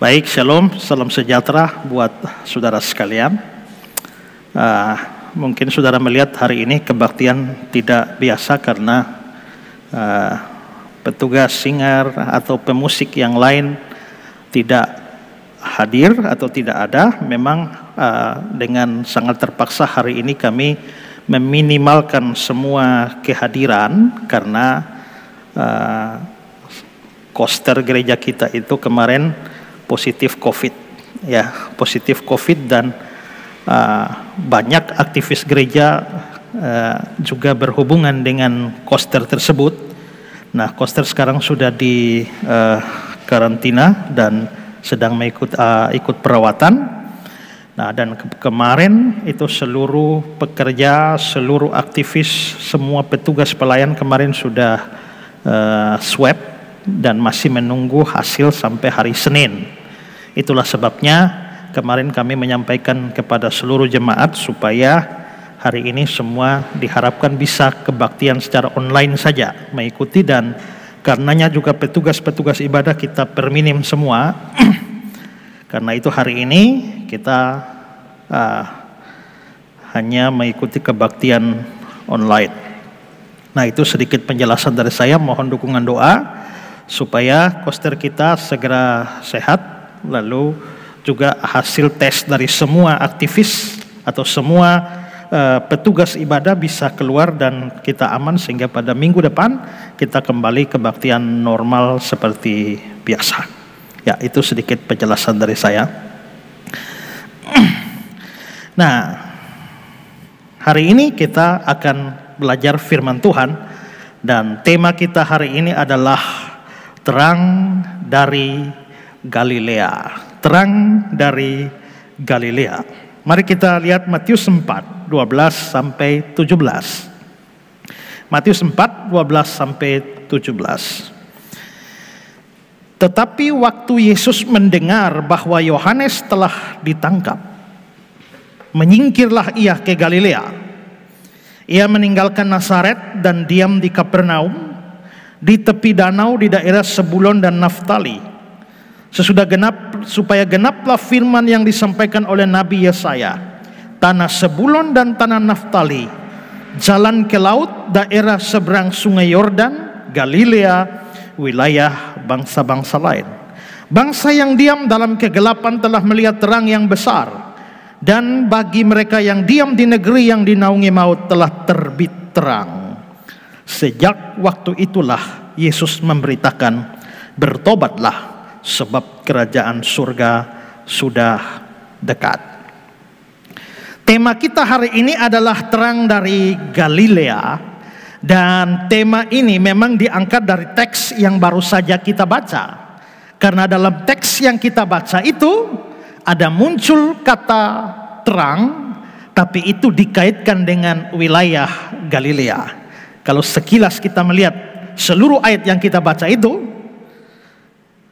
Baik, shalom, salam sejahtera buat saudara sekalian. Mungkin saudara melihat hari ini kebaktian tidak biasa karena petugas singer atau pemusik yang lain tidak hadir atau tidak ada. Memang dengan sangat terpaksa hari ini kami meminimalkan semua kehadiran karena koster gereja kita itu kemarin positif COVID, positif COVID dan banyak aktivis gereja juga berhubungan dengan koster tersebut. Nah, koster sekarang sudah di karantina dan sedang ikut perawatan. Nah, dan kemarin itu seluruh pekerja, seluruh aktivis, semua petugas pelayan kemarin sudah swab dan masih menunggu hasil sampai hari Senin. Itulah sebabnya kemarin kami menyampaikan kepada seluruh jemaat supaya hari ini semua diharapkan bisa kebaktian secara online saja mengikuti, dan karenanya juga petugas-petugas ibadah kita perminim semua. Karena itu hari ini kita hanya mengikuti kebaktian online. Nah, itu sedikit penjelasan dari saya. Mohon dukungan doa supaya koster kita segera sehat, lalu juga hasil tes dari semua aktivis atau semua petugas ibadah bisa keluar dan kita aman sehingga pada minggu depan kita kembali kebaktian normal seperti biasa. Ya, itu sedikit penjelasan dari saya. Nah, hari ini kita akan belajar firman Tuhan dan tema kita hari ini adalah terang dari Galilea. Terang dari Galilea. Mari kita lihat Matius 4, 12 sampai 17. Matius 4, 12 sampai 17. Tetapi waktu Yesus mendengar bahwa Yohanes telah ditangkap, menyingkirlah ia ke Galilea. Ia meninggalkan Nazaret dan diam di Kapernaum, di tepi danau di daerah Sebulon dan Naftali, supaya genaplah firman yang disampaikan oleh Nabi Yesaya. Tanah Sebulon dan tanah Naftali, jalan ke laut, daerah seberang sungai Yordan, Galilea, wilayah bangsa-bangsa lain. Bangsa yang diam dalam kegelapan telah melihat terang yang besar, dan bagi mereka yang diam di negeri yang dinaungi maut telah terbit terang. Sejak waktu itulah Yesus memberitakan, bertobatlah sebab kerajaan surga sudah dekat. Tema kita hari ini adalah terang dari Galilea, dan tema ini memang diangkat dari teks yang baru saja kita baca. Karena dalam teks yang kita baca itu ada muncul kata terang, tapi itu dikaitkan dengan wilayah Galilea. Kalau sekilas kita melihat seluruh ayat yang kita baca itu,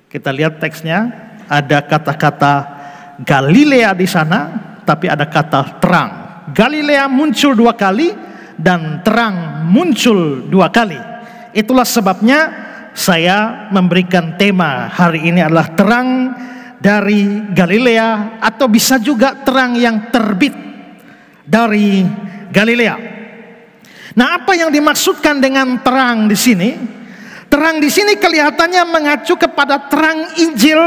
kita lihat teksnya ada kata-kata Galilea di sana, tapi ada kata terang. Galilea muncul 2 kali dan terang muncul 2 kali. Itulah sebabnya saya memberikan tema hari ini adalah terang dari Galilea, atau bisa juga terang yang terbit dari Galilea. Nah, apa yang dimaksudkan dengan terang di sini? Terang di sini kelihatannya mengacu kepada terang Injil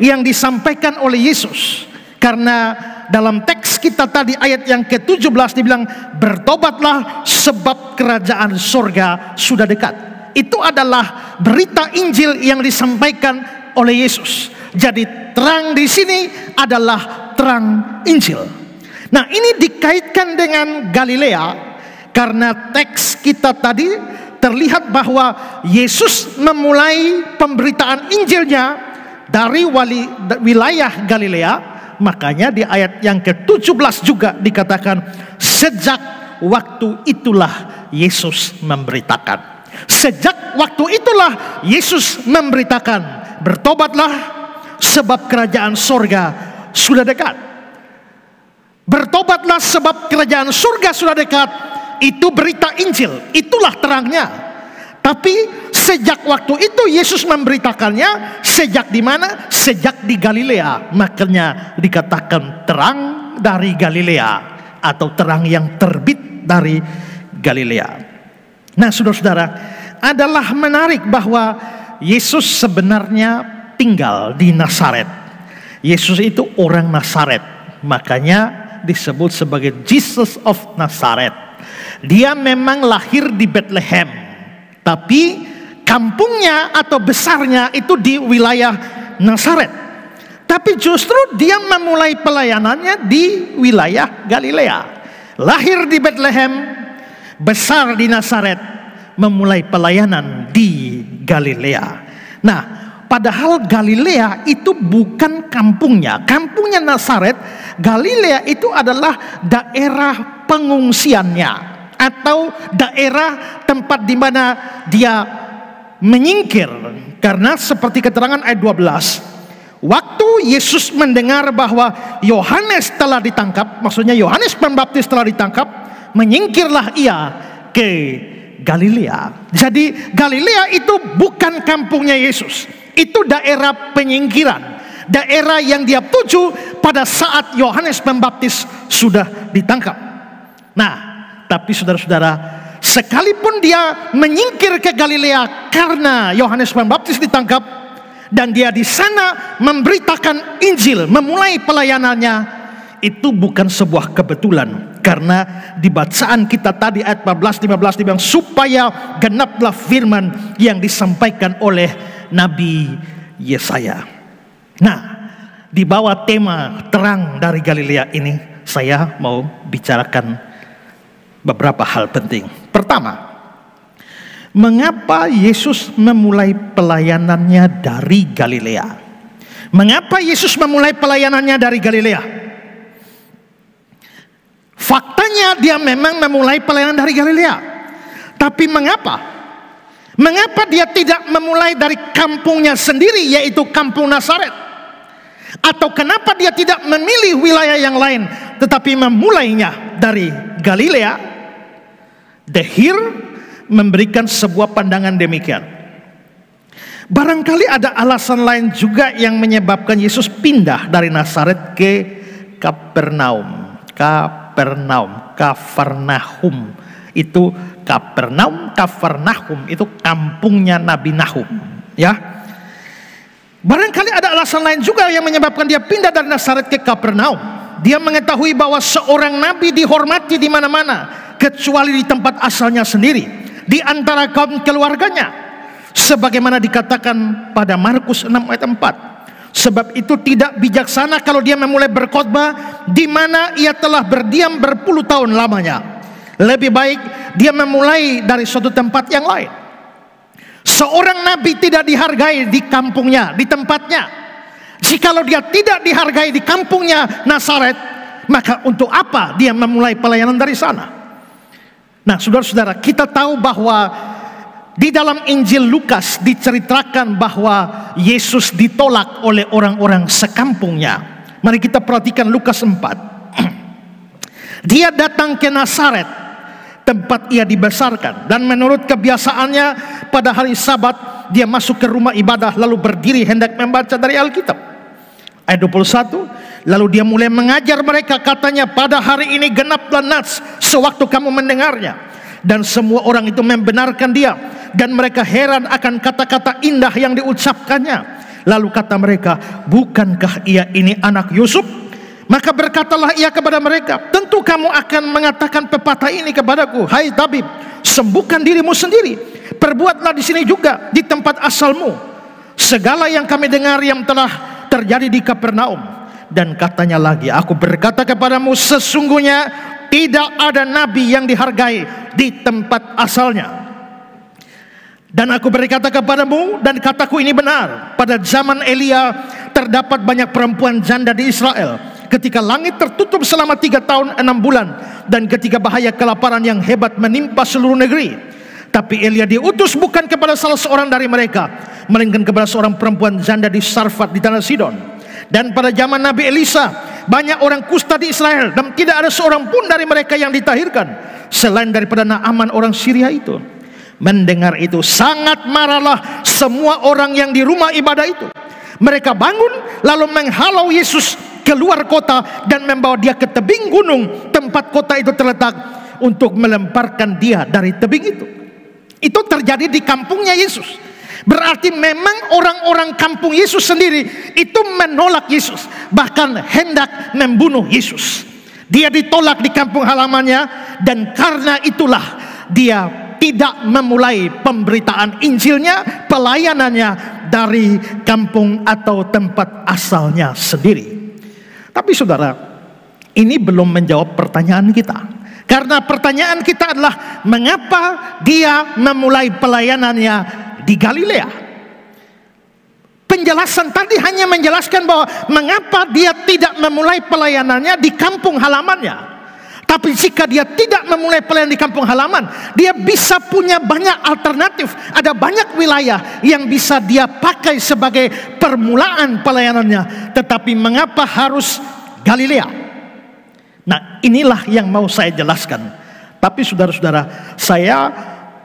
yang disampaikan oleh Yesus. Karena dalam teks kita tadi ayat yang ke-17 dibilang, bertobatlah sebab kerajaan surga sudah dekat. Itu adalah berita Injil yang disampaikan oleh Yesus. Jadi terang di sini adalah terang Injil. Nah, ini dikaitkan dengan Galilea karena teks kita tadi terlihat bahwa Yesus memulai pemberitaan Injilnya dari wilayah Galilea. Makanya di ayat yang ke-17 juga dikatakan, sejak waktu itulah Yesus memberitakan. Sejak waktu itulah Yesus memberitakan, bertobatlah sebab kerajaan surga sudah dekat. Bertobatlah sebab kerajaan surga sudah dekat. Itu berita Injil, itulah terangnya. Tapi sejak waktu itu Yesus memberitakannya sejak di mana? Sejak di Galilea. Makanya dikatakan terang dari Galilea, atau terang yang terbit dari Galilea. Nah, saudara-saudara, adalah menarik bahwa Yesus sebenarnya tinggal di Nazaret. Yesus itu orang Nazaret, makanya disebut sebagai Jesus of Nazareth. Dia memang lahir di Bethlehem, tapi kampungnya atau besarnya itu di wilayah Nazaret. Tapi justru dia memulai pelayanannya di wilayah Galilea. Lahir di Bethlehem, besar di Nazaret, memulai pelayanan di Galilea. Nah, padahal Galilea itu bukan kampungnya. Kampungnya Nazaret, Galilea itu adalah daerah pengungsiannya, atau daerah tempat di mana dia menyingkir. Karena seperti keterangan ayat 12, waktu Yesus mendengar bahwa Yohanes telah ditangkap, maksudnya Yohanes Pembaptis telah ditangkap, menyingkirlah ia ke Galilea. Jadi Galilea itu bukan kampungnya Yesus. Itu daerah penyingkiran, daerah yang dia tuju pada saat Yohanes Pembaptis sudah ditangkap. Nah, tapi saudara-saudara, sekalipun dia menyingkir ke Galilea karena Yohanes Pembaptis ditangkap, dan dia di sana memberitakan Injil, memulai pelayanannya, itu bukan sebuah kebetulan. Karena di bacaan kita tadi ayat 14-15 dibilang supaya genaplah firman yang disampaikan oleh Nabi Yesaya. Nah, di bawah tema terang dari Galilea ini, saya mau bicarakan beberapa hal penting. Pertama, mengapa Yesus memulai pelayanannya dari Galilea? Mengapa Yesus memulai pelayanannya dari Galilea? Faktanya dia memang memulai pelayanan dari Galilea. Tapi mengapa? Mengapa dia tidak memulai dari kampungnya sendiri, yaitu kampung Nazaret? Atau kenapa dia tidak memilih wilayah yang lain, tetapi memulainya dari Galilea? The Here memberikan sebuah pandangan demikian. Barangkali ada alasan lain juga yang menyebabkan Yesus pindah dari Nazaret ke Kapernaum. Kafarnahum itu Kafarnahum itu kampungnya Nabi Nahum, ya. Barangkali ada alasan lain juga yang menyebabkan dia pindah dari Nazaret ke Kapernaum. Dia mengetahui bahwa seorang nabi dihormati di mana-mana, kecuali di tempat asalnya sendiri, di antara kaum keluarganya, sebagaimana dikatakan pada Markus 6 ayat 4. Sebab itu tidak bijaksana kalau dia memulai berkhotbah di mana ia telah berdiam berpuluh tahun lamanya. Lebih baik dia memulai dari suatu tempat yang lain. Seorang nabi tidak dihargai di kampungnya, di tempatnya. Jikalau dia tidak dihargai di kampungnya Nazaret, maka untuk apa dia memulai pelayanan dari sana? Nah, saudara-saudara, kita tahu bahwa di dalam Injil Lukas diceritakan bahwa Yesus ditolak oleh orang-orang sekampungnya. Mari kita perhatikan Lukas 4. Dia datang ke Nazaret, tempat ia dibesarkan, dan menurut kebiasaannya pada hari Sabat dia masuk ke rumah ibadah lalu berdiri hendak membaca dari Alkitab. Ayat 21, lalu dia mulai mengajar mereka, katanya, pada hari ini genaplah nas sewaktu kamu mendengarnya. Dan semua orang itu membenarkan dia, dan mereka heran akan kata-kata indah yang diucapkannya. Lalu kata mereka, bukankah ia ini anak Yusuf? Maka berkatalah ia kepada mereka, tentu kamu akan mengatakan pepatah ini kepadaku, hai tabib, sembuhkan dirimu sendiri, perbuatlah di sini juga, di tempat asalmu, segala yang kami dengar yang telah terjadi di Kapernaum. Dan katanya lagi, aku berkata kepadamu, sesungguhnya tidak ada nabi yang dihargai di tempat asalnya. Dan aku berkata kepadamu, dan kataku ini benar, pada zaman Elia terdapat banyak perempuan janda di Israel, ketika langit tertutup selama 3 tahun 6 bulan, dan ketika bahaya kelaparan yang hebat menimpa seluruh negeri. Tapi Elia diutus bukan kepada salah seorang dari mereka, melainkan kepada seorang perempuan janda di Sarfat di tanah Sidon. Dan pada zaman Nabi Elisa banyak orang kusta di Israel, dan tidak ada seorang pun dari mereka yang ditahirkan selain daripada Naaman orang Syria itu. Mendengar itu sangat marahlah semua orang yang di rumah ibadah itu. Mereka bangun lalu menghalau Yesus keluar kota dan membawa dia ke tebing gunung tempat kota itu terletak untuk melemparkan dia dari tebing itu. Itu terjadi di kampungnya Yesus. Berarti memang orang-orang kampung Yesus sendiri itu menolak Yesus, bahkan hendak membunuh Yesus. Dia ditolak di kampung halamannya, dan karena itulah dia tidak memulai pemberitaan Injilnya, pelayanannya dari kampung atau tempat asalnya sendiri. Tapi saudara, ini belum menjawab pertanyaan kita. Karena pertanyaan kita adalah, mengapa dia memulai pelayanannya di Galilea? Penjelasan tadi hanya menjelaskan bahwa mengapa dia tidak memulai pelayanannya di kampung halamannya. Tapi jika dia tidak memulai pelayanan di kampung halaman, dia bisa punya banyak alternatif. Ada banyak wilayah yang bisa dia pakai sebagai permulaan pelayanannya. Tetapi mengapa harus Galilea? Nah, inilah yang mau saya jelaskan. Tapi saudara-saudara, saya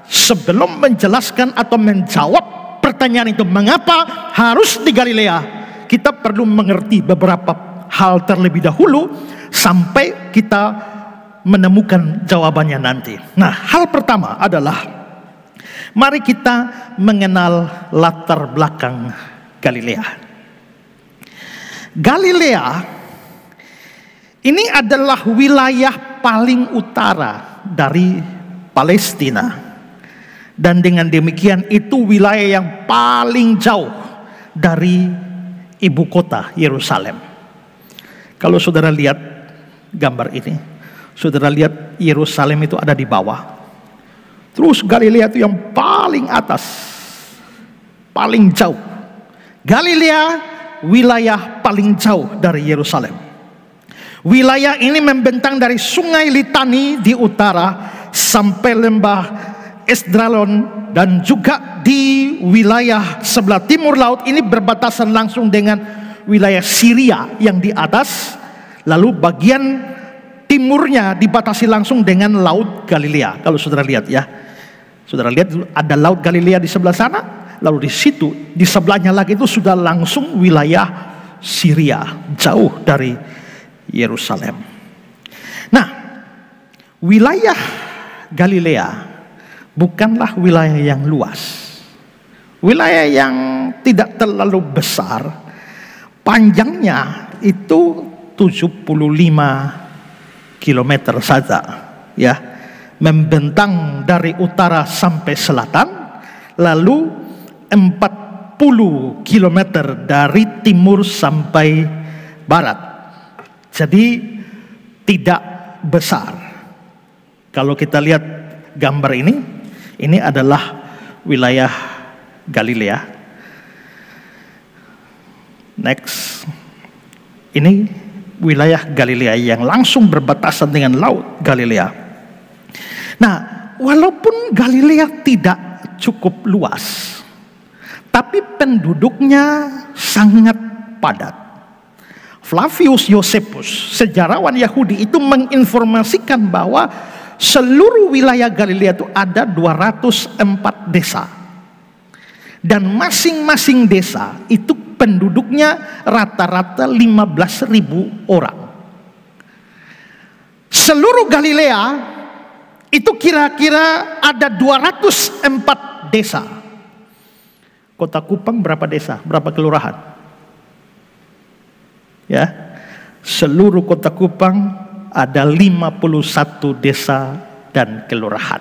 sebelum menjelaskan atau menjawab pertanyaan itu, mengapa harus di Galilea, kita perlu mengerti beberapa hal terlebih dahulu sampai kita menemukan jawabannya nanti. Nah, hal pertama adalah, mari kita mengenal latar belakang Galilea. Galilea ini adalah wilayah paling utara dari Palestina. Dan dengan demikian itu wilayah yang paling jauh dari ibu kota Yerusalem. Kalau saudara lihat gambar ini, saudara lihat Yerusalem itu ada di bawah. Terus Galilea itu yang paling atas, paling jauh. Galilea wilayah paling jauh dari Yerusalem. Wilayah ini membentang dari sungai Litani di utara sampai lembah Esdraelon, dan juga di wilayah sebelah timur laut ini berbatasan langsung dengan wilayah Syria yang di atas. Lalu bagian timurnya dibatasi langsung dengan Laut Galilea. Kalau saudara lihat ya, saudara lihat ada Laut Galilea di sebelah sana. Lalu di situ di sebelahnya lagi itu sudah langsung wilayah Syria, jauh dari Yerusalem. Nah, wilayah Galilea bukanlah wilayah yang luas, wilayah yang tidak terlalu besar. Panjangnya itu 75 km saja, ya, membentang dari utara sampai selatan, lalu 40 km dari timur sampai barat. Jadi tidak besar. Kalau kita lihat gambar ini adalah wilayah Galilea. Next. Ini wilayah Galilea yang langsung berbatasan dengan Laut Galilea. Nah, walaupun Galilea tidak cukup luas, tapi penduduknya sangat padat. Flavius Josephus, sejarawan Yahudi, itu menginformasikan bahwa seluruh wilayah Galilea itu ada 204 desa. Dan masing-masing desa itu penduduknya rata-rata 15.000 orang. Seluruh Galilea itu kira-kira ada 204 desa. Kota Kupang berapa desa? Berapa kelurahan? Ya, seluruh kota Kupang ada 51 desa dan kelurahan.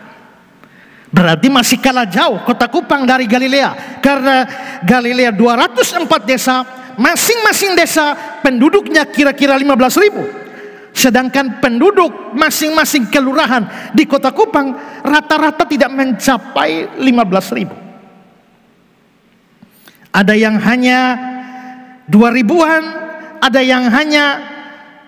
Berarti masih kalah jauh kota Kupang dari Galilea. Karena Galilea 204 desa, masing-masing desa penduduknya kira-kira 15.000. Sedangkan penduduk masing-masing kelurahan di kota Kupang rata-rata tidak mencapai 15.000. Ada yang hanya 2.000-an, ada yang hanya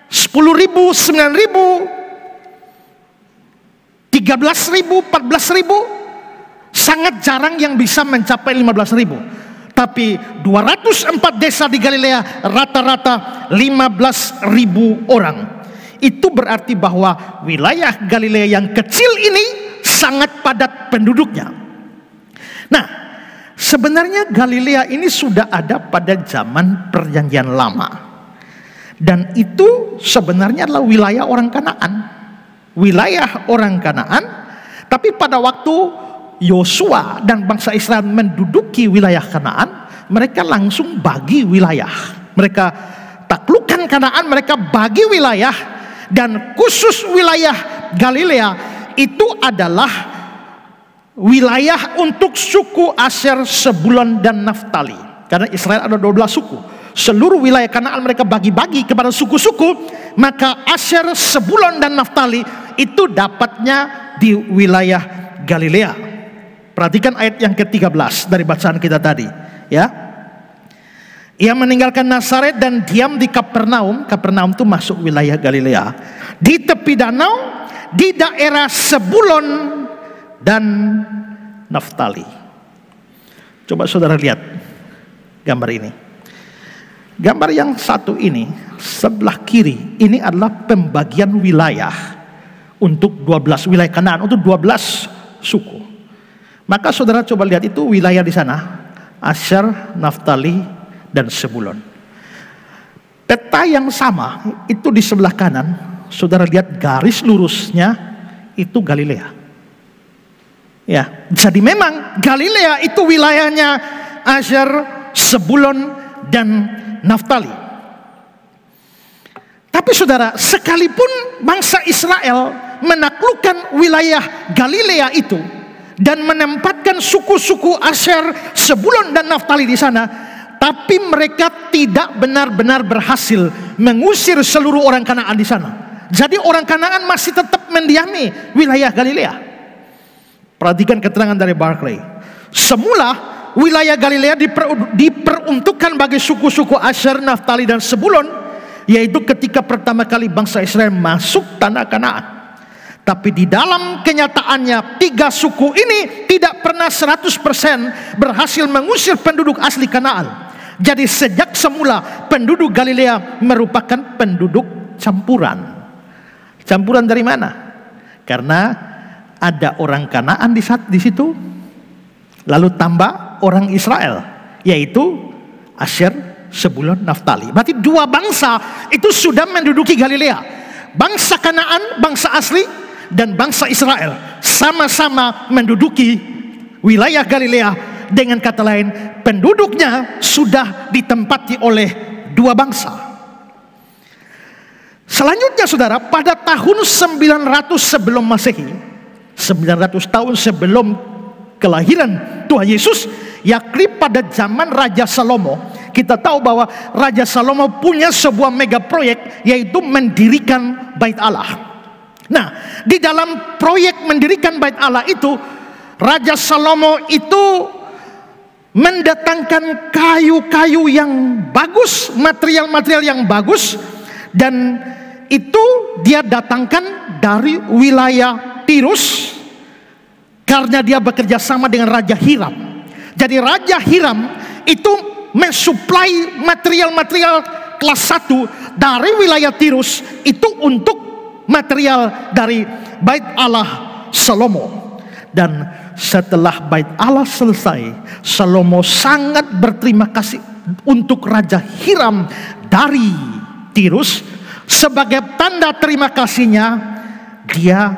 10.000, 9.000, 13.000, 14.000. Sangat jarang yang bisa mencapai 15.000. Tapi 204 desa di Galilea rata-rata 15.000 orang. Itu berarti bahwa wilayah Galilea yang kecil ini sangat padat penduduknya. Nah, sebenarnya Galilea ini sudah ada pada zaman Perjanjian Lama. Dan itu sebenarnya adalah wilayah orang Kanaan. Wilayah orang Kanaan, tapi pada waktu Yosua dan bangsa Israel menduduki wilayah Kanaan, mereka langsung bagi wilayah. Mereka taklukkan Kanaan, mereka bagi wilayah, dan khusus wilayah Galilea itu adalah wilayah untuk suku Asher, Sebulon, dan Naftali. Karena Israel ada 12 suku. Seluruh wilayah Kanaan mereka bagi-bagi kepada suku-suku. Maka Asher, Sebulon, dan Naftali itu dapatnya di wilayah Galilea. Perhatikan ayat yang ke-13 dari bacaan kita tadi, ya. Ia meninggalkan Nazaret dan diam di Kapernaum. Kapernaum itu masuk wilayah Galilea. Di tepi danau, di daerah Sebulon dan Naftali. Coba saudara lihat gambar ini. Gambar yang satu ini, sebelah kiri, ini adalah pembagian wilayah untuk 12 wilayah Kanaan, untuk 12 suku. Maka saudara coba lihat itu wilayah di sana, Asher, Naftali, dan Sebulon. Peta yang sama itu di sebelah kanan, saudara lihat garis lurusnya itu Galilea. Ya, jadi memang Galilea itu wilayahnya Asher, Sebulon, dan Naftali. Tapi saudara, sekalipun bangsa Israel menaklukkan wilayah Galilea itu dan menempatkan suku-suku Asher, Sebulon, dan Naftali di sana, tapi mereka tidak benar-benar berhasil mengusir seluruh orang Kanaan di sana. Jadi orang Kanaan masih tetap mendiami wilayah Galilea. Perhatikan keterangan dari Barclay. Semula wilayah Galilea diperuntukkan bagi suku-suku Asher, Naftali, dan Sebulon, yaitu ketika pertama kali bangsa Israel masuk tanah Kanaan. Tapi di dalam kenyataannya, 3 suku ini tidak pernah 100% berhasil mengusir penduduk asli Kanaan. Jadi sejak semula penduduk Galilea merupakan penduduk campuran. Campuran dari mana? Karena ada orang Kanaan di situ, lalu tambah orang Israel, yaitu Asher, Sebulon, Naftali. Berarti 2 bangsa itu sudah menduduki Galilea. Bangsa Kanaan, bangsa asli, dan bangsa Israel sama-sama menduduki wilayah Galilea. Dengan kata lain, penduduknya sudah ditempati oleh 2 bangsa. Selanjutnya saudara, pada tahun 900 sebelum Masehi, 900 tahun sebelum kelahiran Tuhan Yesus, yakni pada zaman Raja Salomo. Kita tahu bahwa Raja Salomo punya sebuah mega proyek, yaitu mendirikan Bait Allah. Nah, di dalam proyek mendirikan Bait Allah itu, Raja Salomo itu mendatangkan kayu-kayu yang bagus, material-material yang bagus, dan itu dia datangkan dari wilayah Tirus, karena dia bekerja sama dengan Raja Hiram. Jadi Raja Hiram itu mensuplai material-material kelas 1 dari wilayah Tirus itu untuk material dari Bait Allah Salomo. Dan setelah Bait Allah selesai, Salomo sangat berterima kasih untuk Raja Hiram dari Tirus. Sebagai tanda terima kasihnya, dia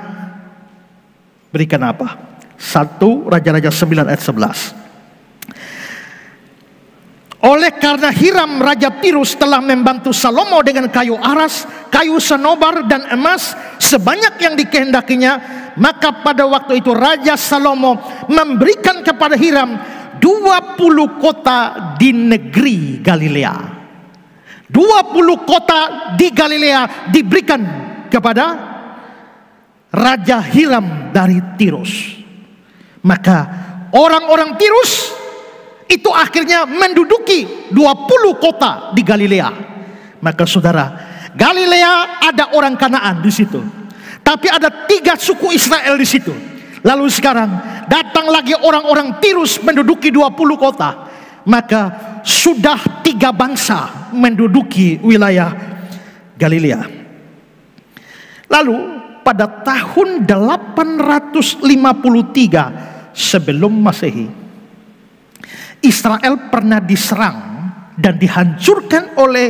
berikan apa? 1 Raja-Raja 9 ayat 11. Oleh karena Hiram Raja Tirus telah membantu Salomo dengan kayu aras, kayu senobar, dan emas sebanyak yang dikehendakinya, maka pada waktu itu Raja Salomo memberikan kepada Hiram 20 kota di negeri Galilea. 20 kota di Galilea diberikan kepada Raja Hiram dari Tirus. Maka orang-orang Tirus itu akhirnya menduduki 20 kota di Galilea. Maka saudara, Galilea ada orang Kanaan di situ, tapi ada 3 suku Israel di situ. Lalu sekarang datang lagi orang-orang Tirus menduduki 20 kota. Maka sudah 3 bangsa menduduki wilayah Galilea. Lalu pada tahun 853 sebelum Masehi, Israel pernah diserang dan dihancurkan oleh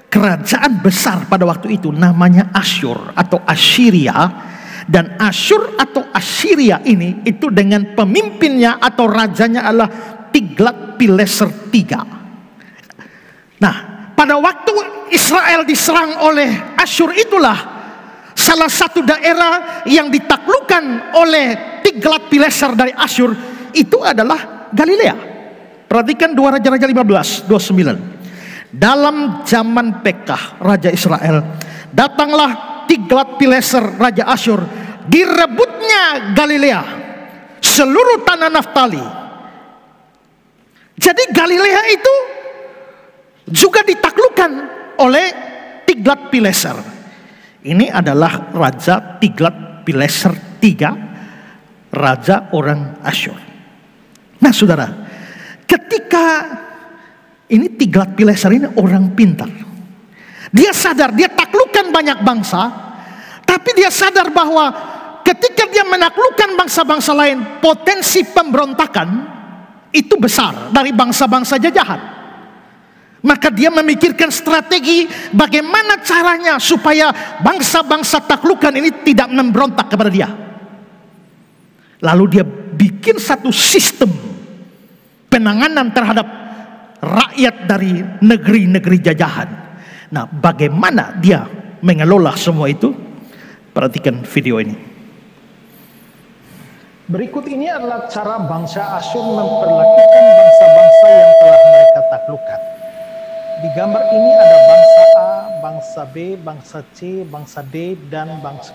kerajaan besar pada waktu itu, namanya Asyur atau Assyria. Dan Asyur atau Assyria ini itu dengan pemimpinnya atau rajanya adalah Tiglat-Pileser III. Nah, pada waktu Israel diserang oleh Asyur itulah salah satu daerah yang ditaklukkan oleh Tiglat-Pileser dari Asyur itu adalah Galilea. Perhatikan 2 Raja-Raja 15:29. Dalam zaman Pekah raja Israel, datanglah Tiglat-Pileser raja Asyur, direbutnya Galilea, seluruh tanah Naftali. Jadi Galilea itu juga ditaklukkan oleh Tiglat-Pileser. Ini adalah raja Tiglat-Pileser III, raja orang Asyur. Nah saudara, ketika ini Tiglat-Pileser ini orang pintar. Dia sadar, dia taklukkan banyak bangsa, tapi dia sadar bahwa ketika dia menaklukkan bangsa-bangsa lain, potensi pemberontakan itu besar dari bangsa-bangsa jajahan. Maka dia memikirkan strategi bagaimana caranya supaya bangsa-bangsa taklukan ini tidak memberontak kepada dia. Lalu dia bikin satu sistem penanganan terhadap rakyat dari negeri-negeri jajahan. Nah, bagaimana dia mengelola semua itu? Perhatikan video ini. Berikut ini adalah cara bangsa Asyur memperlakukan bangsa-bangsa yang telah mereka taklukkan. Di gambar ini ada bangsa A, bangsa B, bangsa C, bangsa D, dan bangsa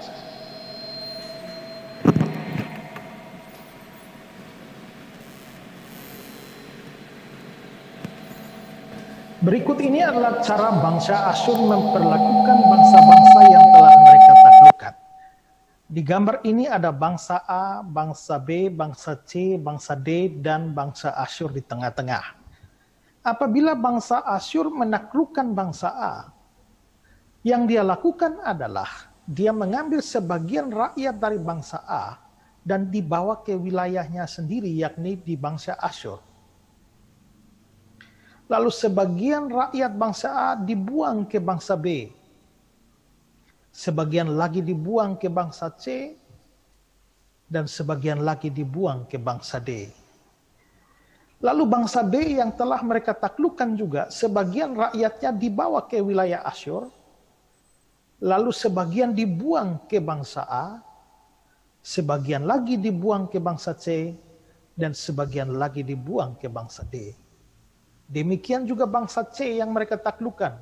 Berikut ini adalah cara bangsa Asyur memperlakukan bangsa-bangsa yang telah mereka taklukkan. Di gambar ini ada bangsa A, bangsa B, bangsa C, bangsa D, dan bangsa Asyur di tengah-tengah. Apabila bangsa Asyur menaklukkan bangsa A, yang dia lakukan adalah dia mengambil sebagian rakyat dari bangsa A dan dibawa ke wilayahnya sendiri, yakni di bangsa Asyur. Lalu sebagian rakyat bangsa A dibuang ke bangsa B. Sebagian lagi dibuang ke bangsa C. Dan sebagian lagi dibuang ke bangsa D. Lalu bangsa D yang telah mereka taklukkan juga, sebagian rakyatnya dibawa ke wilayah Asyur. Lalu sebagian dibuang ke bangsa A. Sebagian lagi dibuang ke bangsa C. Dan sebagian lagi dibuang ke bangsa D. Demikian juga bangsa C yang mereka taklukkan.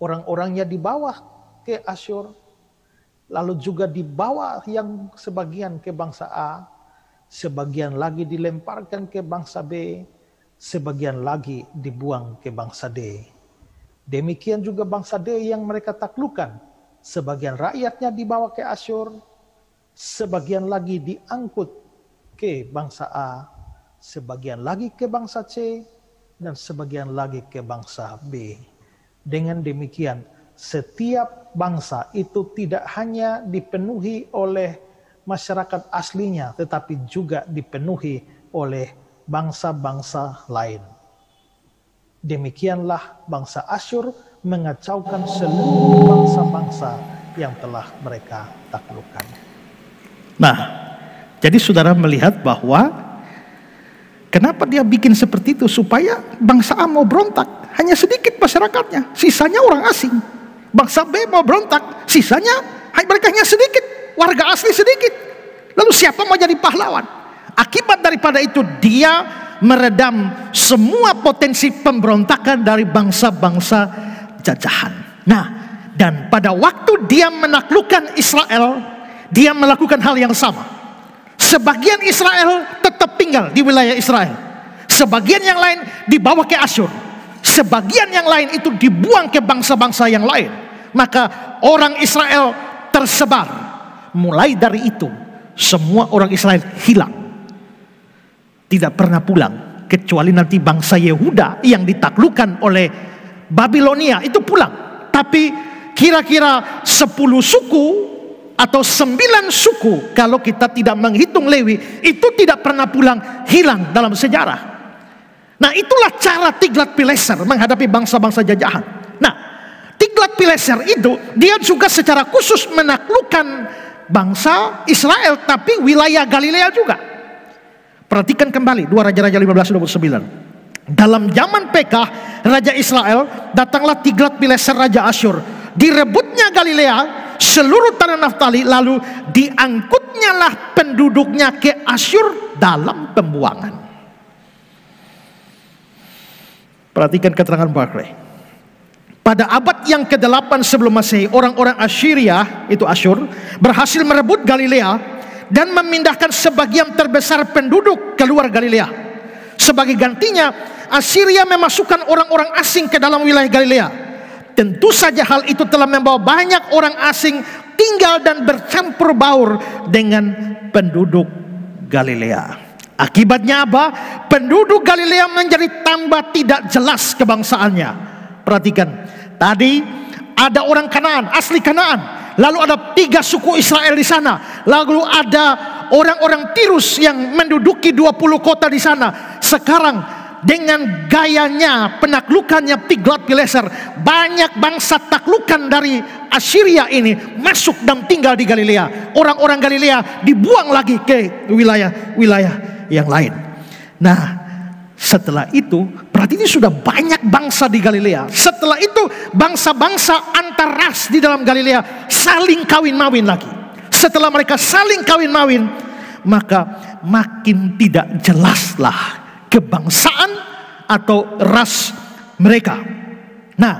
Orang-orangnya dibawa ke Asyur. Lalu juga dibawa yang sebagian ke bangsa A. Sebagian lagi dilemparkan ke bangsa B. Sebagian lagi dibuang ke bangsa D. Demikian juga bangsa D yang mereka taklukkan. Sebagian rakyatnya dibawa ke Asyur. Sebagian lagi diangkut ke bangsa A. Sebagian lagi ke bangsa C. Dan sebagian lagi ke bangsa B. Dengan demikian, setiap bangsa itu tidak hanya dipenuhi oleh masyarakat aslinya, tetapi juga dipenuhi oleh bangsa-bangsa lain. Demikianlah bangsa Asyur mengacaukan seluruh bangsa-bangsa yang telah mereka taklukkan. Nah, jadi saudara melihat bahwa kenapa dia bikin seperti itu? Supaya bangsa A mau berontak, hanya sedikit masyarakatnya, sisanya orang asing. Bangsa B mau berontak, sisanya mereka hanya sedikit, warga asli sedikit. Lalu siapa mau jadi pahlawan? Akibat daripada itu dia meredam semua potensi pemberontakan dari bangsa-bangsa jajahan. Nah, dan pada waktu dia menaklukkan Israel, dia melakukan hal yang sama. Sebagian Israel tetap tinggal di wilayah Israel. Sebagian yang lain dibawa ke Asyur. Sebagian yang lain itu dibuang ke bangsa-bangsa yang lain. Maka orang Israel tersebar. Mulai dari itu, semua orang Israel hilang. Tidak pernah pulang. Kecuali nanti bangsa Yehuda yang ditaklukkan oleh Babilonia itu pulang. Tapi kira-kira 10 suku atau 9 suku, kalau kita tidak menghitung Lewi, itu tidak pernah pulang, hilang dalam sejarah. Nah, itulah cara Tiglat-Pileser menghadapi bangsa-bangsa jajahan. Nah, Tiglat-Pileser itu dia juga secara khusus menaklukkan bangsa Israel, tapi wilayah Galilea juga. Perhatikan kembali 2 Raja-Raja 15:29. Dalam zaman Pekah, Raja Israel, datanglah Tiglat-Pileser Raja Asyur. Direbutnya Galilea, seluruh tanah Naftali, lalu diangkutnya lah penduduknya ke Asyur dalam pembuangan. Perhatikan keterangan Barclay. Pada abad yang ke-8 sebelum Masehi, orang-orang Assyria, itu Asyur, berhasil merebut Galilea dan memindahkan sebagian terbesar penduduk keluar Galilea. Sebagai gantinya, Assyria memasukkan orang-orang asing ke dalam wilayah Galilea. Tentu saja hal itu telah membawa banyak orang asing tinggal dan bercampur baur dengan penduduk Galilea. Akibatnya apa? Penduduk Galilea menjadi tambah tidak jelas kebangsaannya. Perhatikan, tadi ada orang Kanaan, asli Kanaan. Lalu ada 3 suku Israel di sana. Lalu ada orang-orang Tirus yang menduduki 20 kota di sana. Sekarang dengan gayanya, penaklukannya Tiglat-Pileser, banyak bangsa taklukan dari Assyria ini masuk dan tinggal di Galilea. Orang-orang Galilea dibuang lagi ke wilayah-wilayah yang lain. Nah, setelah itu, berarti ini sudah banyak bangsa di Galilea. Setelah itu, bangsa-bangsa antar ras di dalam Galilea saling kawin-mawin lagi. Setelah mereka saling kawin-mawin, maka makin tidak jelaslah kebangsaan atau ras mereka. Nah,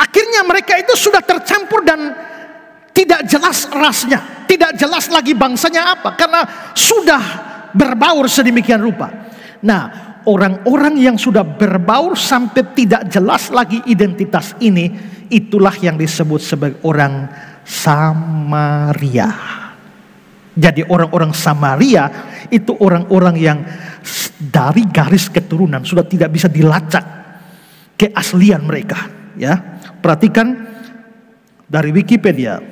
akhirnya mereka itu sudah tercampur dan tidak jelas rasnya, tidak jelas lagi bangsanya apa, karena sudah berbaur sedemikian rupa. Nah, orang-orang yang sudah berbaur sampai tidak jelas lagi identitas ini, itulah yang disebut sebagai orang Samaria. Jadi orang-orang Samaria itu orang-orang yang dari garis keturunan sudah tidak bisa dilacak keaslian mereka. Ya, perhatikan dari Wikipedia.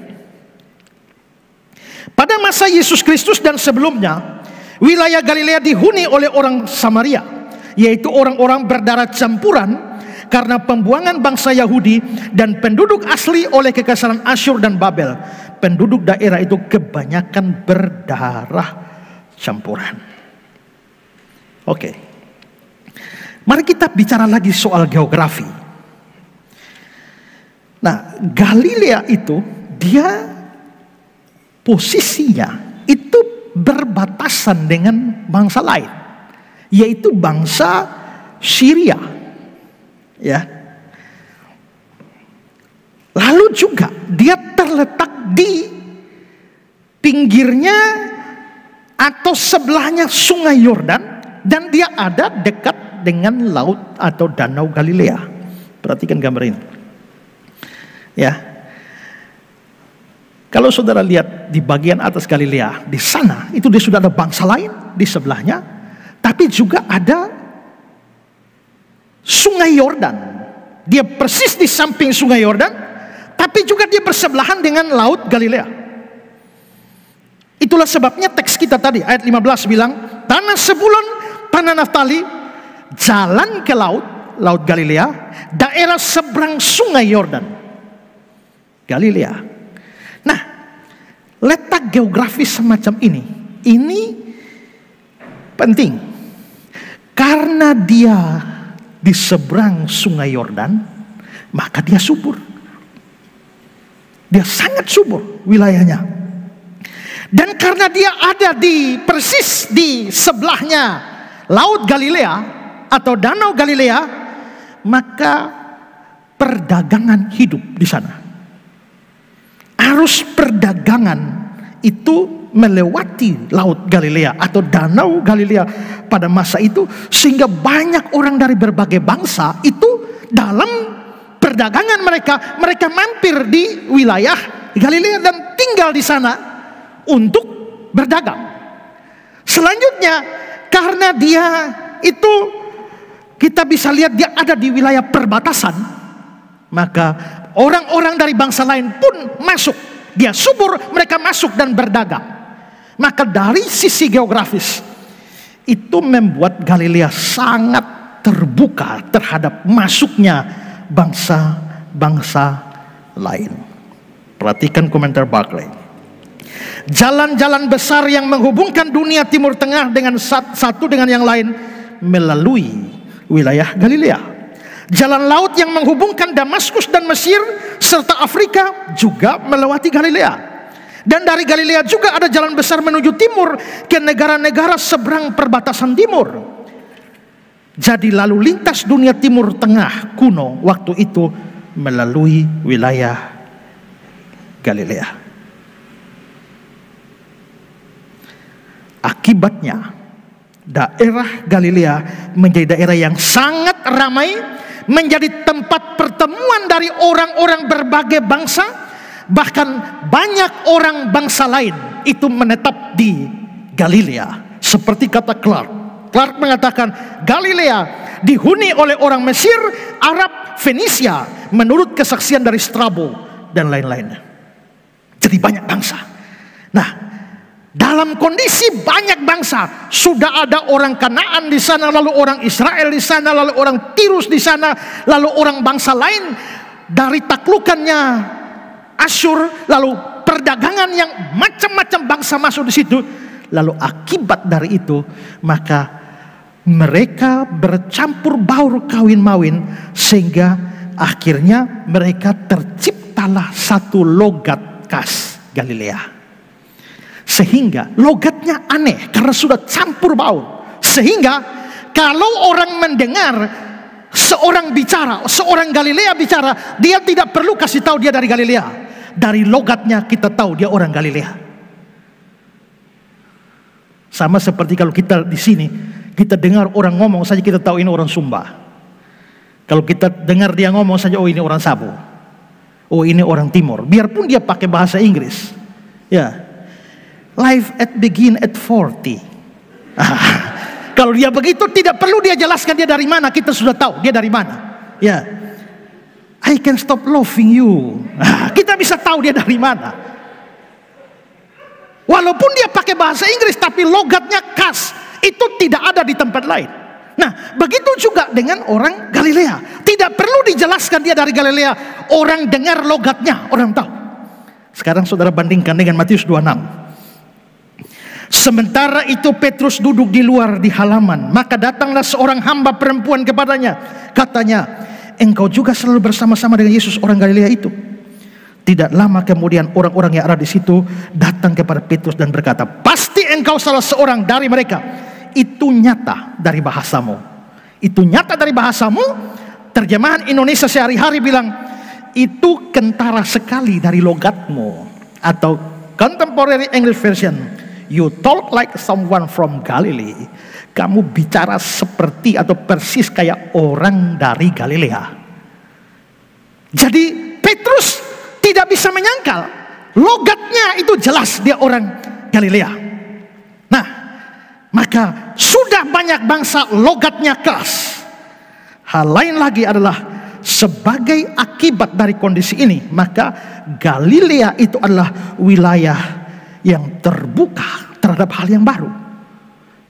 Pada masa Yesus Kristus dan sebelumnya, wilayah Galilea dihuni oleh orang Samaria, yaitu orang-orang berdarah campuran karena pembuangan bangsa Yahudi dan penduduk asli oleh kekasaran Asyur dan Babel. Penduduk daerah itu kebanyakan berdarah campuran. Oke. Mari kita bicara lagi soal geografi. Nah, Galilea itu dia posisinya itu berbatasan dengan bangsa lain, yaitu bangsa Syria. Ya. Lalu juga dia terletak di pinggirnya atau sebelahnya Sungai Yordan, dan dia ada dekat dengan laut atau Danau Galilea. Perhatikan gambar ini. Ya. Kalau saudara lihat di bagian atas Galilea, di sana itu dia sudah ada bangsa lain di sebelahnya, tapi juga ada Sungai Yordan. Dia persis di samping Sungai Yordan, tapi juga dia bersebelahan dengan laut Galilea. Itulah sebabnya teks kita tadi ayat 15 bilang, tanah Sebulon, tanah Naftali, jalan ke laut, laut Galilea, daerah seberang Sungai Yordan, Galilea. Nah, letak geografis semacam ini penting karena dia di seberang Sungai Yordan, maka dia subur. Dia sangat subur wilayahnya. Dan karena dia ada di persis di sebelahnya laut Galilea atau Danau Galilea, maka perdagangan hidup di sana. Arus perdagangan itu melewati laut Galilea atau Danau Galilea pada masa itu, sehingga banyak orang dari berbagai bangsa itu dalam perdagangan mereka mampir di wilayah Galilea dan tinggal di sana untuk berdagang. Selanjutnya, karena dia itu kita bisa lihat dia ada di wilayah perbatasan, maka orang-orang dari bangsa lain pun masuk. Dia subur, mereka masuk dan berdagang. Maka dari sisi geografis itu membuat Galilea sangat terbuka terhadap masuknya bangsa-bangsa lain. Perhatikan komentar Barclay. Jalan-jalan besar yang menghubungkan dunia Timur Tengah dengan satu dengan yang lain melalui wilayah Galilea. Jalan laut yang menghubungkan Damaskus dan Mesir serta Afrika juga melewati Galilea. Dan dari Galilea juga ada jalan besar menuju timur ke negara-negara seberang perbatasan timur. Jadi lalu lintas dunia Timur Tengah kuno waktu itu melalui wilayah Galilea. Akibatnya daerah Galilea menjadi daerah yang sangat ramai, menjadi tempat pertemuan dari orang-orang berbagai bangsa. Bahkan banyak orang bangsa lain itu menetap di Galilea. Seperti kata Clark mengatakan Galilea dihuni oleh orang Mesir, Arab, Fenisia menurut kesaksian dari Strabo dan lain-lainnya. Jadi banyak bangsa. Nah, dalam kondisi banyak bangsa, sudah ada orang Kanaan di sana, lalu orang Israel di sana, lalu orang Tirus di sana, lalu orang bangsa lain dari taklukannya Asyur, lalu perdagangan yang macam-macam bangsa masuk di situ. Lalu akibat dari itu, maka mereka bercampur baur kawin-mawin, sehingga akhirnya mereka terciptalah satu logat khas Galilea. Sehingga logatnya aneh karena sudah campur baur. Sehingga kalau orang mendengar seorang bicara, seorang Galilea bicara, dia tidak perlu kasih tahu dia dari Galilea. Dari logatnya kita tahu dia orang Galilea. Sama seperti kalau kita di sini, kita dengar orang ngomong saja kita tahu ini orang Sumba. Kalau kita dengar dia ngomong saja, oh ini orang Sabo, oh ini orang Timur, biarpun dia pakai bahasa Inggris. Ya, life begin at 40. Kalau dia begitu tidak perlu dia jelaskan dia dari mana, kita sudah tahu dia dari mana. Ya, I can stop loving you. Kita bisa tahu dia dari mana. Walaupun dia pakai bahasa Inggris, tapi logatnya khas. Itu tidak ada di tempat lain. Nah, begitu juga dengan orang Galilea. Tidak perlu dijelaskan dia dari Galilea. Orang dengar logatnya, orang tahu. Sekarang saudara bandingkan dengan Matius 26. Sementara itu Petrus duduk di luar di halaman. Maka datanglah seorang hamba perempuan kepadanya. Katanya, engkau juga selalu bersama-sama dengan Yesus orang Galilea itu. Tidak lama kemudian orang-orang yang ada di situ datang kepada Petrus dan berkata, pasti engkau salah seorang dari mereka. Itu nyata dari bahasamu. Itu nyata dari bahasamu. Terjemahan Indonesia sehari-hari bilang, itu kentara sekali dari logatmu. Atau Contemporary English Version, you talk like someone from Galilee. Kamu bicara seperti atau persis kayak orang dari Galilea. Jadi Petrus tidak bisa menyangkal. Logatnya itu jelas dia orang Galilea. Nah, maka sudah banyak bangsa logatnya khas. Hal lain lagi adalah sebagai akibat dari kondisi ini, maka Galilea itu adalah wilayah yang terbuka terhadap hal yang baru.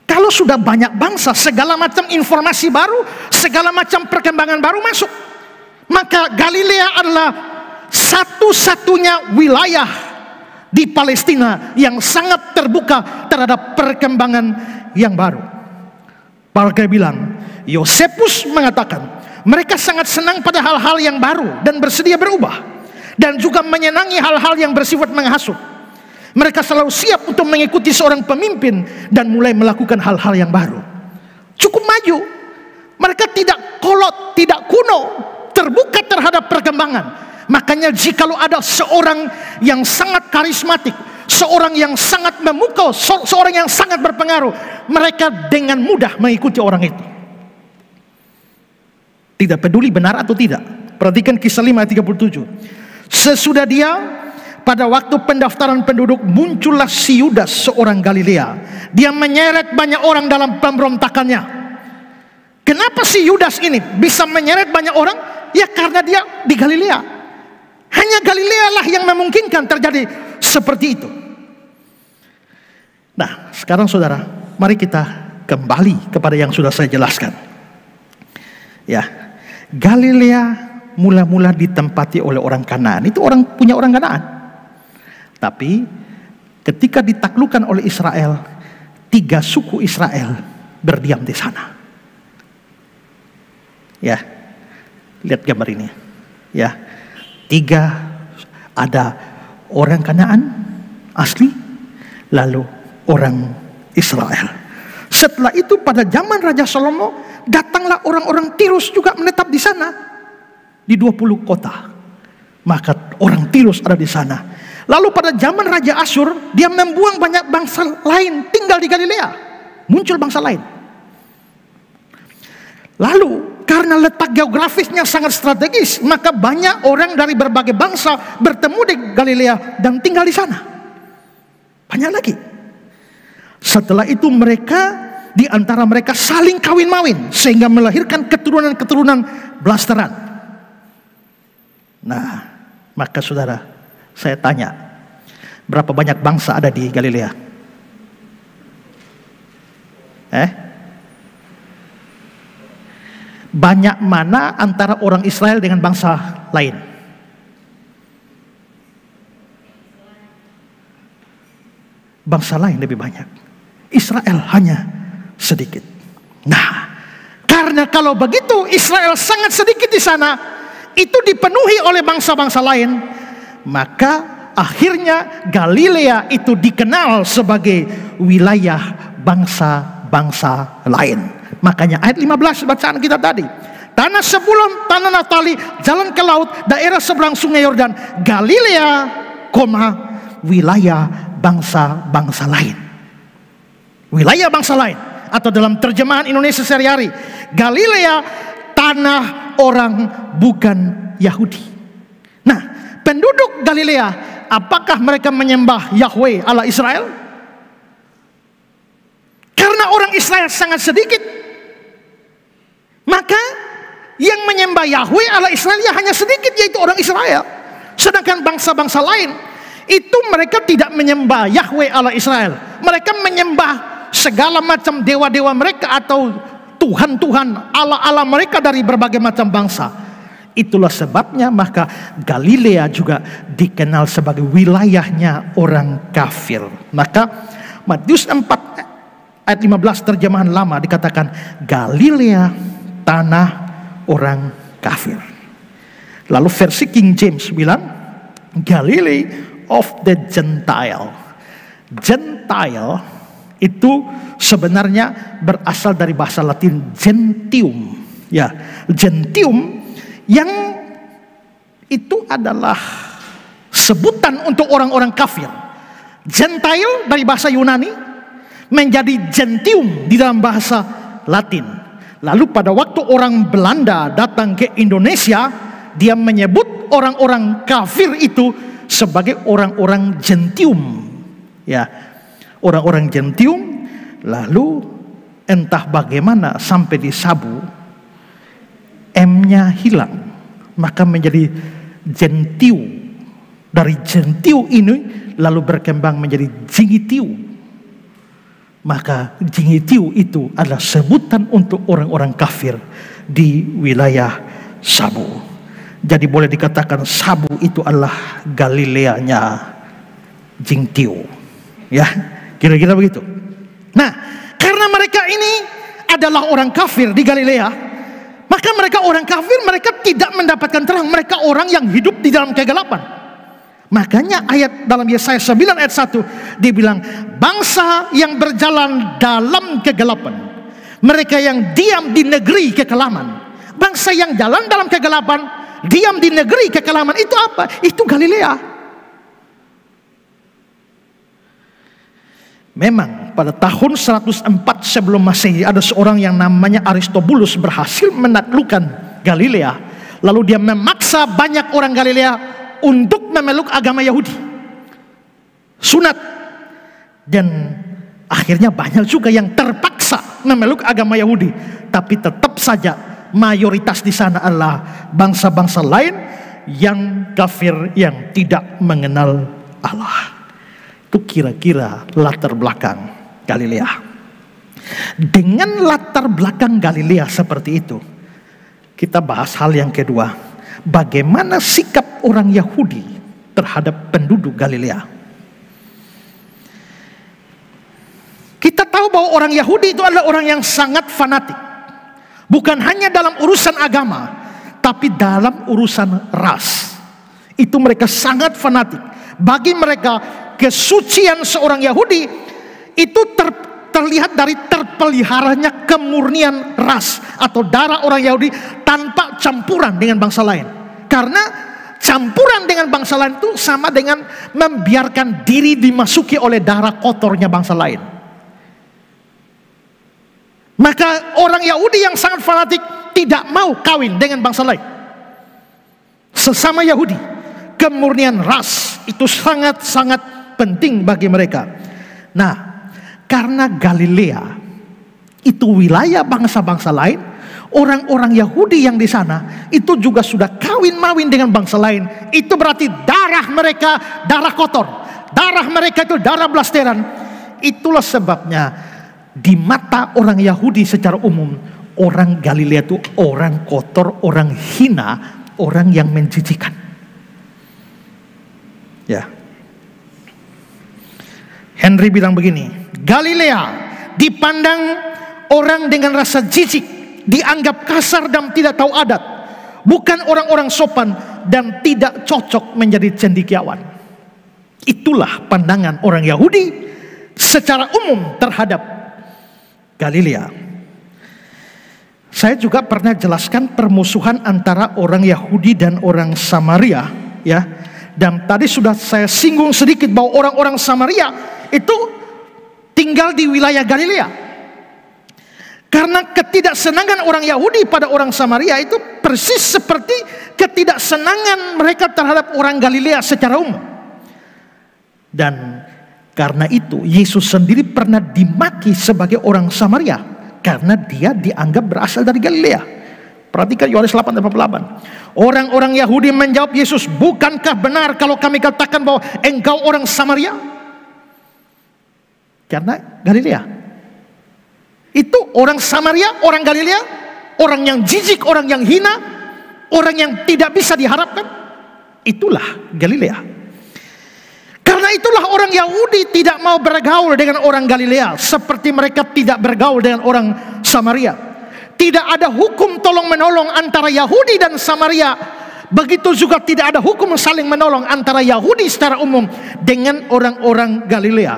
Kalau sudah banyak bangsa, segala macam informasi baru, segala macam perkembangan baru masuk, maka Galilea adalah satu-satunya wilayah di Palestina yang sangat terbuka terhadap perkembangan yang baru. Barclay bilang, Yosefus mengatakan, mereka sangat senang pada hal-hal yang baru dan bersedia berubah, dan juga menyenangi hal-hal yang bersifat menghasut. Mereka selalu siap untuk mengikuti seorang pemimpin dan mulai melakukan hal-hal yang baru. Cukup maju. Mereka tidak kolot, tidak kuno, terbuka terhadap perkembangan. Makanya jikalau ada seorang yang sangat karismatik, seorang yang sangat memukau, seorang yang sangat berpengaruh, mereka dengan mudah mengikuti orang itu. Tidak peduli benar atau tidak. Perhatikan Kisah 5 ayat 37. Sesudah dia, pada waktu pendaftaran penduduk, muncullah si Yudas, seorang Galilea. Dia menyeret banyak orang dalam pemberontakannya. Kenapa si Yudas ini bisa menyeret banyak orang? Ya karena dia di Galilea. Hanya Galilea lah yang memungkinkan terjadi seperti itu. Nah, sekarang saudara, mari kita kembali kepada yang sudah saya jelaskan. Ya, Galilea mula-mula ditempati oleh orang Kanaan. Itu punya orang Kanaan. Tapi ketika ditaklukkan oleh Israel, 3 suku Israel berdiam di sana. Ya, lihat gambar ini. Ya, 3 ada orang Kanaan asli, lalu orang Israel. Setelah itu pada zaman Raja Salomo, datanglah orang-orang Tirus juga menetap di sana. Di 20 kota. Maka orang Tirus ada di sana. Lalu pada zaman Raja Asyur, dia membuang banyak bangsa lain tinggal di Galilea. Muncul bangsa lain. Lalu karena letak geografisnya sangat strategis, maka banyak orang dari berbagai bangsa bertemu di Galilea dan tinggal di sana. Banyak lagi. Setelah itu di antara mereka saling kawin-mawin sehingga melahirkan keturunan-keturunan blasteran. Nah, maka saudara, saya tanya, berapa banyak bangsa ada di Galilea? Banyak mana antara orang Israel dengan bangsa lain? Bangsa lain lebih banyak. Israel hanya sedikit. Nah, karena kalau begitu Israel sangat sedikit di sana, itu dipenuhi oleh bangsa-bangsa lain, maka akhirnya Galilea itu dikenal sebagai wilayah bangsa-bangsa lain. Makanya ayat 15 bacaan kita tadi, tanah Sebulon, tanah Naftali, jalan ke laut, daerah seberang sungai Yordan, Galilea, wilayah bangsa-bangsa lain. Wilayah bangsa lain, atau dalam terjemahan Indonesia sehari-hari, Galilea, tanah orang bukan Yahudi. Nah, penduduk Galilea, apakah mereka menyembah Yahweh Allah Israel? Karena orang Israel sangat sedikit, maka yang menyembah Yahweh Allah Israel ya hanya sedikit, yaitu orang Israel. Sedangkan bangsa-bangsa lain itu mereka tidak menyembah Yahweh Allah Israel. Mereka menyembah segala macam dewa-dewa mereka atau Tuhan-Tuhan, Allah-Allah mereka dari berbagai macam bangsa. Itulah sebabnya maka Galilea juga dikenal sebagai wilayahnya orang kafir. Maka Matius 4 ayat 15 terjemahan lama dikatakan Galilea, tanah orang kafir. Lalu versi King James bilang Galilee of the Gentile. Gentile itu sebenarnya berasal dari bahasa Latin gentium. Ya, gentium yang itu adalah sebutan untuk orang-orang kafir. Gentile dari bahasa Yunani menjadi gentium di dalam bahasa Latin. Lalu pada waktu orang Belanda datang ke Indonesia, dia menyebut orang-orang kafir itu sebagai orang-orang gentium. Ya, orang-orang gentium. Lalu entah bagaimana sampai di Sabu M-nya hilang, maka menjadi gentiu. Dari gentiu ini lalu berkembang menjadi jingitiu. Maka jingitiu itu adalah sebutan untuk orang-orang kafir di wilayah Sabu. Jadi boleh dikatakan Sabu itu adalah Galileanya Jingitiu. Ya, kira-kira begitu. Nah, karena mereka ini adalah orang kafir di Galilea, maka mereka orang kafir, mereka tidak mendapatkan terang. Mereka orang yang hidup di dalam kegelapan. Makanya ayat dalam Yesaya 9 ayat 1 dibilang bangsa yang berjalan dalam kegelapan, mereka yang diam di negeri kekelaman. Bangsa yang jalan dalam kegelapan, diam di negeri kekelaman, itu apa? Itu Galilea. Memang pada tahun 104 sebelum Masehi ada seorang yang namanya Aristobulus berhasil menaklukkan Galilea. Lalu dia memaksa banyak orang Galilea untuk memeluk agama Yahudi, sunat. Dan akhirnya banyak juga yang terpaksa memeluk agama Yahudi. Tapi tetap saja mayoritas di sana adalah bangsa-bangsa lain yang kafir, yang tidak mengenal Allah. Itu kira-kira latar belakang Galilea. Dengan latar belakang Galilea seperti itu, kita bahas hal yang kedua. Bagaimana sikap orang Yahudi terhadap penduduk Galilea? Kita tahu bahwa orang Yahudi itu adalah orang yang sangat fanatik. Bukan hanya dalam urusan agama, tapi dalam urusan ras. Itu mereka sangat fanatik. Bagi mereka, kesucian seorang Yahudi itu terlihat dari terpeliharanya kemurnian ras atau darah orang Yahudi tanpa campuran dengan bangsa lain. Karena campuran dengan bangsa lain itu sama dengan membiarkan diri dimasuki oleh darah kotornya bangsa lain. Maka orang Yahudi yang sangat fanatik tidak mau kawin dengan bangsa lain. Sesama Yahudi, kemurnian ras itu sangat-sangat penting bagi mereka. Nah, karena Galilea itu wilayah bangsa-bangsa lain, orang-orang Yahudi yang di sana itu juga sudah kawin-mawin dengan bangsa lain. Itu berarti darah mereka darah kotor, darah mereka itu darah blasteran. Itulah sebabnya di mata orang Yahudi secara umum, orang Galilea itu orang kotor, orang hina, orang yang menjijikan. Ya, Henry bilang begini, Galilea dipandang orang dengan rasa jijik, dianggap kasar dan tidak tahu adat, bukan orang-orang sopan dan tidak cocok menjadi cendekiawan. Itulah pandangan orang Yahudi secara umum terhadap Galilea. Saya juga pernah jelaskan permusuhan antara orang Yahudi dan orang Samaria, ya. Dan tadi sudah saya singgung sedikit bahwa orang-orang Samaria itu tinggal di wilayah Galilea. Karena ketidaksenangan orang Yahudi pada orang Samaria itu persis seperti ketidaksenangan mereka terhadap orang Galilea secara umum. Dan karena itu Yesus sendiri pernah dimaki sebagai orang Samaria karena dia dianggap berasal dari Galilea. Perhatikan Yohanes 8:88. Orang-orang Yahudi menjawab Yesus, bukankah benar kalau kami katakan bahwa engkau orang Samaria? Karena Galilea. Itu orang Samaria, orang Galilea, orang yang jijik, orang yang hina, orang yang tidak bisa diharapkan. Itulah Galilea. Karena itulah orang Yahudi tidak mau bergaul dengan orang Galilea, seperti mereka tidak bergaul dengan orang Samaria. Tidak ada hukum tolong menolong antara Yahudi dan Samaria. Begitu juga tidak ada hukum saling menolong antara Yahudi secara umum dengan orang-orang Galilea.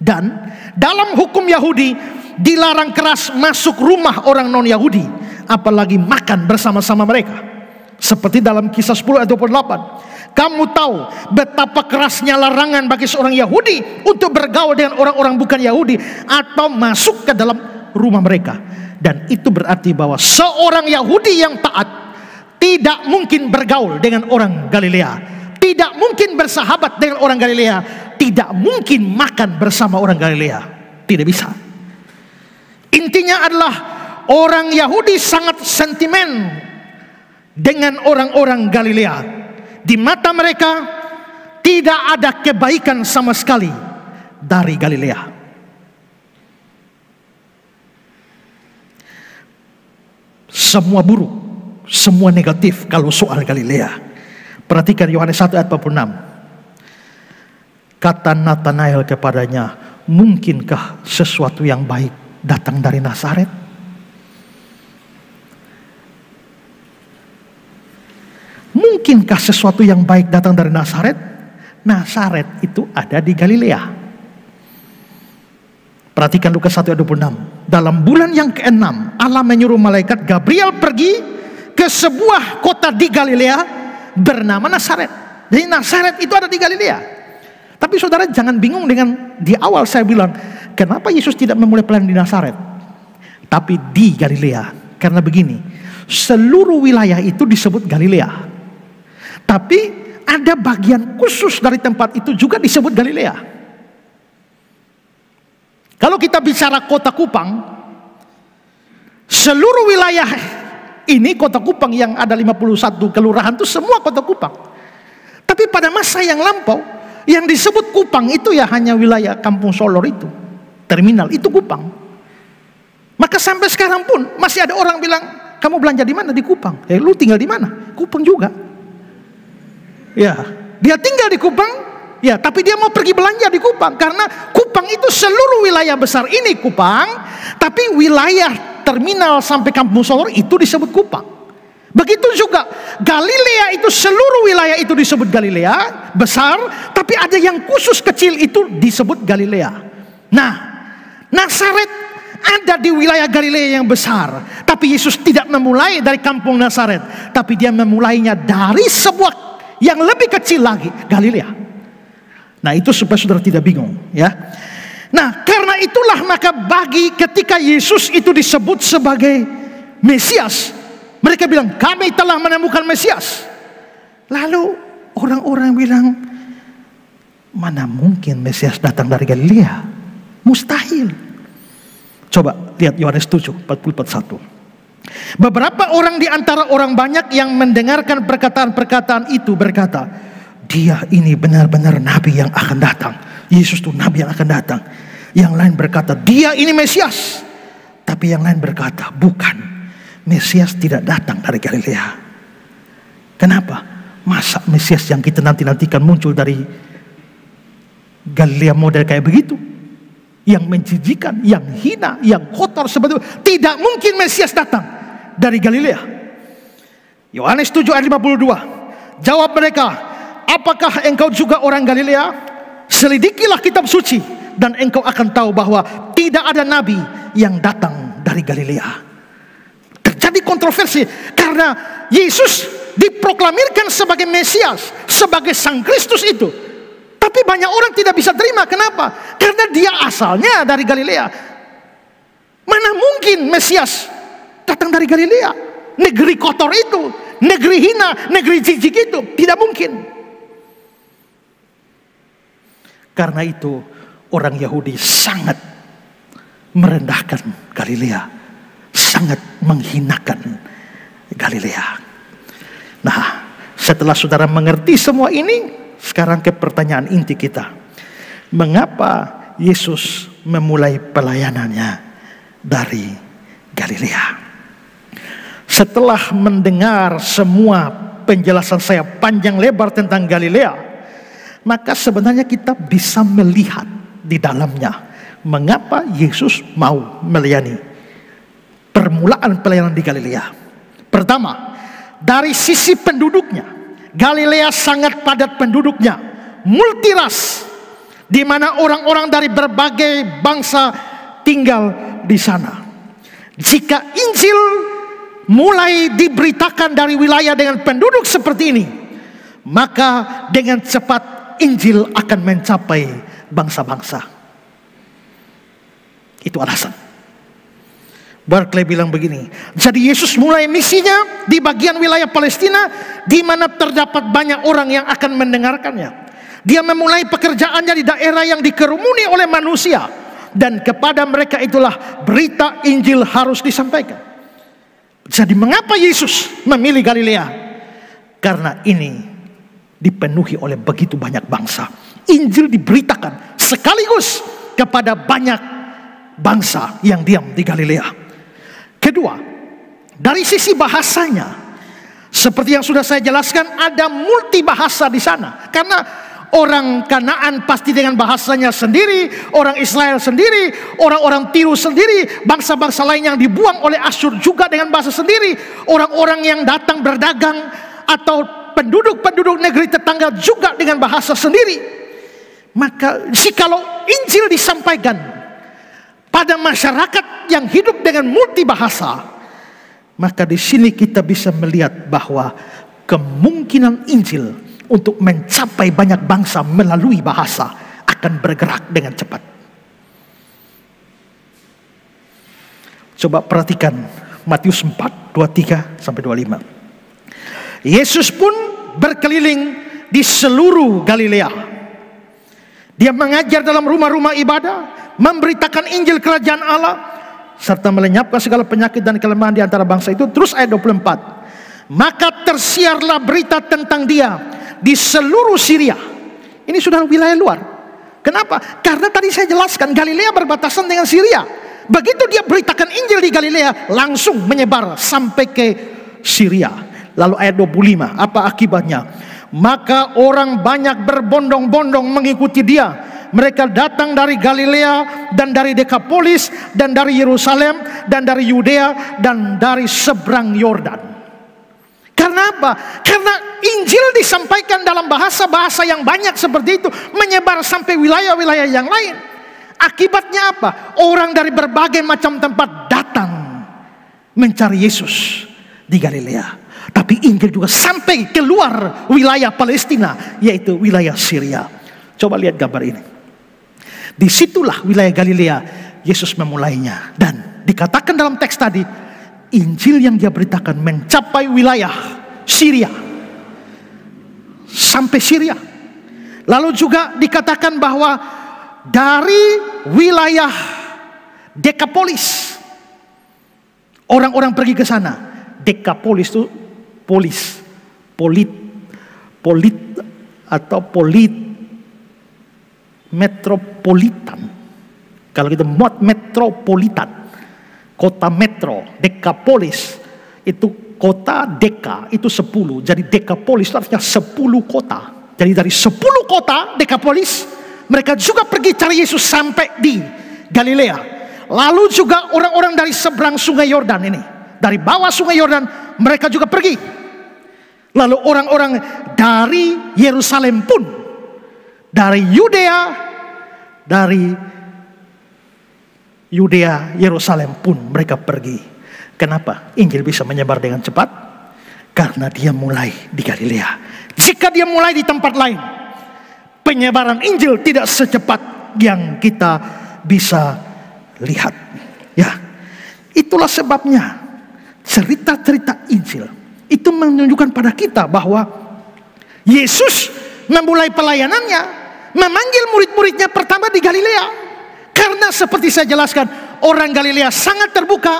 Dan dalam hukum Yahudi dilarang keras masuk rumah orang non-Yahudi, apalagi makan bersama-sama mereka. Seperti dalam Kisah 10 ayat 28. Kamu tahu betapa kerasnya larangan bagi seorang Yahudi untuk bergaul dengan orang-orang bukan Yahudi atau masuk ke dalam rumah mereka. Dan itu berarti bahwa seorang Yahudi yang taat tidak mungkin bergaul dengan orang Galilea, tidak mungkin bersahabat dengan orang Galilea, tidak mungkin makan bersama orang Galilea. Tidak bisa. Intinya adalah orang Yahudi sangat sentimen dengan orang-orang Galilea. Di mata mereka tidak ada kebaikan sama sekali dari Galilea. Semua buruk, semua negatif kalau soal Galilea. Perhatikan Yohanes 1 ayat 46. Kata Natanael kepadanya, mungkinkah sesuatu yang baik datang dari Nazaret? Mungkinkah sesuatu yang baik datang dari Nazaret? Nazaret itu ada di Galilea. Perhatikan Lukas 1 ayat 26. Dalam bulan yang ke-6, Allah menyuruh malaikat Gabriel pergi ke sebuah kota di Galilea bernama Nazaret. Jadi Nazaret itu ada di Galilea. Tapi saudara jangan bingung dengan di awal saya bilang, kenapa Yesus tidak memulai pelayanan di Nazaret? Tapi di Galilea. Karena begini, seluruh wilayah itu disebut Galilea. Tapi ada bagian khusus dari tempat itu juga disebut Galilea. Kalau kita bicara kota Kupang, seluruh wilayah ini kota Kupang yang ada 51 kelurahan itu semua kota Kupang. Tapi pada masa yang lampau, yang disebut Kupang itu ya hanya wilayah Kampung Solor itu. Terminal itu Kupang. Maka sampai sekarang pun masih ada orang bilang kamu belanja di mana? Di Kupang. Lu tinggal di mana? Kupang juga. Ya, dia tinggal di Kupang. Ya, tapi dia mau pergi belanja di Kupang karena Kupang itu seluruh wilayah besar ini Kupang, tapi wilayah terminal sampai Kampung Solor itu disebut Kupang. Begitu juga Galilea itu seluruh wilayah itu disebut Galilea besar, tapi ada yang khusus kecil itu disebut Galilea. Nah, Nazaret ada di wilayah Galilea yang besar, tapi Yesus tidak memulai dari kampung Nazaret, tapi dia memulainya dari sebuah yang lebih kecil lagi, Galilea. Nah, itu supaya saudara tidak bingung, ya. Nah, karena itulah maka bagi ketika Yesus itu disebut sebagai Mesias, mereka bilang kami telah menemukan Mesias. Lalu orang-orang bilang, mana mungkin Mesias datang dari Galilea? Mustahil. Coba lihat Yohanes 7, 40-41. Beberapa orang di antara orang banyak yang mendengarkan perkataan-perkataan itu berkata, dia ini benar-benar nabi yang akan datang. Yesus itu nabi yang akan datang. Yang lain berkata, dia ini Mesias. Tapi yang lain berkata, bukan. Mesias tidak datang dari Galilea. Kenapa? Masa Mesias yang kita nanti-nantikan muncul dari Galilea model kayak begitu? Yang menjijikan, yang hina, yang kotor seperti itu. Tidak mungkin Mesias datang dari Galilea. Yohanes 7 ayat 52. Jawab mereka, apakah engkau juga orang Galilea? Selidikilah kitab suci dan engkau akan tahu bahwa tidak ada nabi yang datang dari Galilea. Terjadi kontroversi karena Yesus diproklamirkan sebagai Mesias, sebagai Sang Kristus itu. Tapi banyak orang tidak bisa terima. Kenapa? Karena dia asalnya dari Galilea. Mana mungkin Mesias datang dari Galilea? Negeri kotor itu, negeri hina, negeri jijik itu. Tidak mungkin. Karena itu orang Yahudi sangat merendahkan Galilea, sangat menghinakan Galilea. Nah, setelah saudara mengerti semua ini, sekarang ke pertanyaan inti kita. Mengapa Yesus memulai pelayanannya dari Galilea? Setelah mendengar semua penjelasan saya panjang lebar tentang Galilea, maka sebenarnya kita bisa melihat di dalamnya mengapa Yesus mau melayani. Permulaan pelayanan di Galilea. Pertama, dari sisi penduduknya, Galilea sangat padat penduduknya, multiras, di mana orang-orang dari berbagai bangsa tinggal di sana. Jika Injil mulai diberitakan dari wilayah dengan penduduk seperti ini, maka dengan cepat Injil akan mencapai bangsa-bangsa. Itu alasan. Barclay bilang begini, jadi Yesus mulai misinya di bagian wilayah Palestina di mana terdapat banyak orang yang akan mendengarkannya. Dia memulai pekerjaannya di daerah yang dikerumuni oleh manusia, dan kepada mereka itulah berita Injil harus disampaikan. Jadi mengapa Yesus memilih Galilea? Karena ini dipenuhi oleh begitu banyak bangsa. Injil diberitakan sekaligus kepada banyak bangsa yang diam di Galilea. Kedua, dari sisi bahasanya, seperti yang sudah saya jelaskan, ada multi bahasa di sana. Karena orang Kanaan pasti dengan bahasanya sendiri, orang Israel sendiri, orang-orang Tirus sendiri, bangsa-bangsa lain yang dibuang oleh Asyur juga dengan bahasa sendiri, orang-orang yang datang berdagang atau penduduk-penduduk negeri tetangga juga dengan bahasa sendiri. Maka jikalau Injil disampaikan pada masyarakat yang hidup dengan multi bahasa, maka di sini kita bisa melihat bahwa kemungkinan Injil untuk mencapai banyak bangsa melalui bahasa akan bergerak dengan cepat. Coba perhatikan Matius 4, 23-25. Yesus pun berkeliling di seluruh Galilea. Dia mengajar dalam rumah-rumah ibadah, memberitakan Injil kerajaan Allah, serta melenyapkan segala penyakit dan kelemahan di antara bangsa itu. Terus ayat 24. Maka tersiarlah berita tentang dia di seluruh Syria. Ini sudah wilayah luar. Kenapa? Karena tadi saya jelaskan Galilea berbatasan dengan Syria. Begitu dia beritakan Injil di Galilea, langsung menyebar sampai ke Syria. Lalu ayat 25, apa akibatnya? Maka orang banyak berbondong-bondong mengikuti dia. Mereka datang dari Galilea dan dari Dekapolis dan dari Yerusalem dan dari Yudea dan dari seberang Yordan. Karena apa? Karena Injil disampaikan dalam bahasa-bahasa yang banyak seperti itu, menyebar sampai wilayah-wilayah yang lain. Akibatnya apa? Orang dari berbagai macam tempat datang mencari Yesus di Galilea. Tapi Injil juga sampai keluar wilayah Palestina, yaitu wilayah Syria. Coba lihat gambar ini. Disitulah wilayah Galilea Yesus memulainya. Dan dikatakan dalam teks tadi, Injil yang dia beritakan mencapai wilayah Syria, sampai Syria. Lalu juga dikatakan bahwa dari wilayah Dekapolis orang-orang pergi ke sana. Dekapolis itu polit metropolitan. Kalau kita metropolitan, kota metro. Dekapolis itu kota, deka itu 10. Jadi Dekapolis itu artinya 10 kota. Jadi dari 10 kota Dekapolis, mereka juga pergi cari Yesus sampai di Galilea. Lalu juga orang-orang dari seberang sungai Yordan ini, dari bawah sungai Yordan, mereka juga pergi. Lalu orang-orang dari Yerusalem pun, dari Yudea, Yerusalem pun mereka pergi. Kenapa Injil bisa menyebar dengan cepat? Karena dia mulai di Galilea. Jika dia mulai di tempat lain, penyebaran Injil tidak secepat yang kita bisa lihat. Ya, itulah sebabnya cerita-cerita Injil itu menunjukkan pada kita bahwa Yesus memulai pelayanannya, memanggil murid-muridnya pertama di Galilea. Karena seperti saya jelaskan, orang Galilea sangat terbuka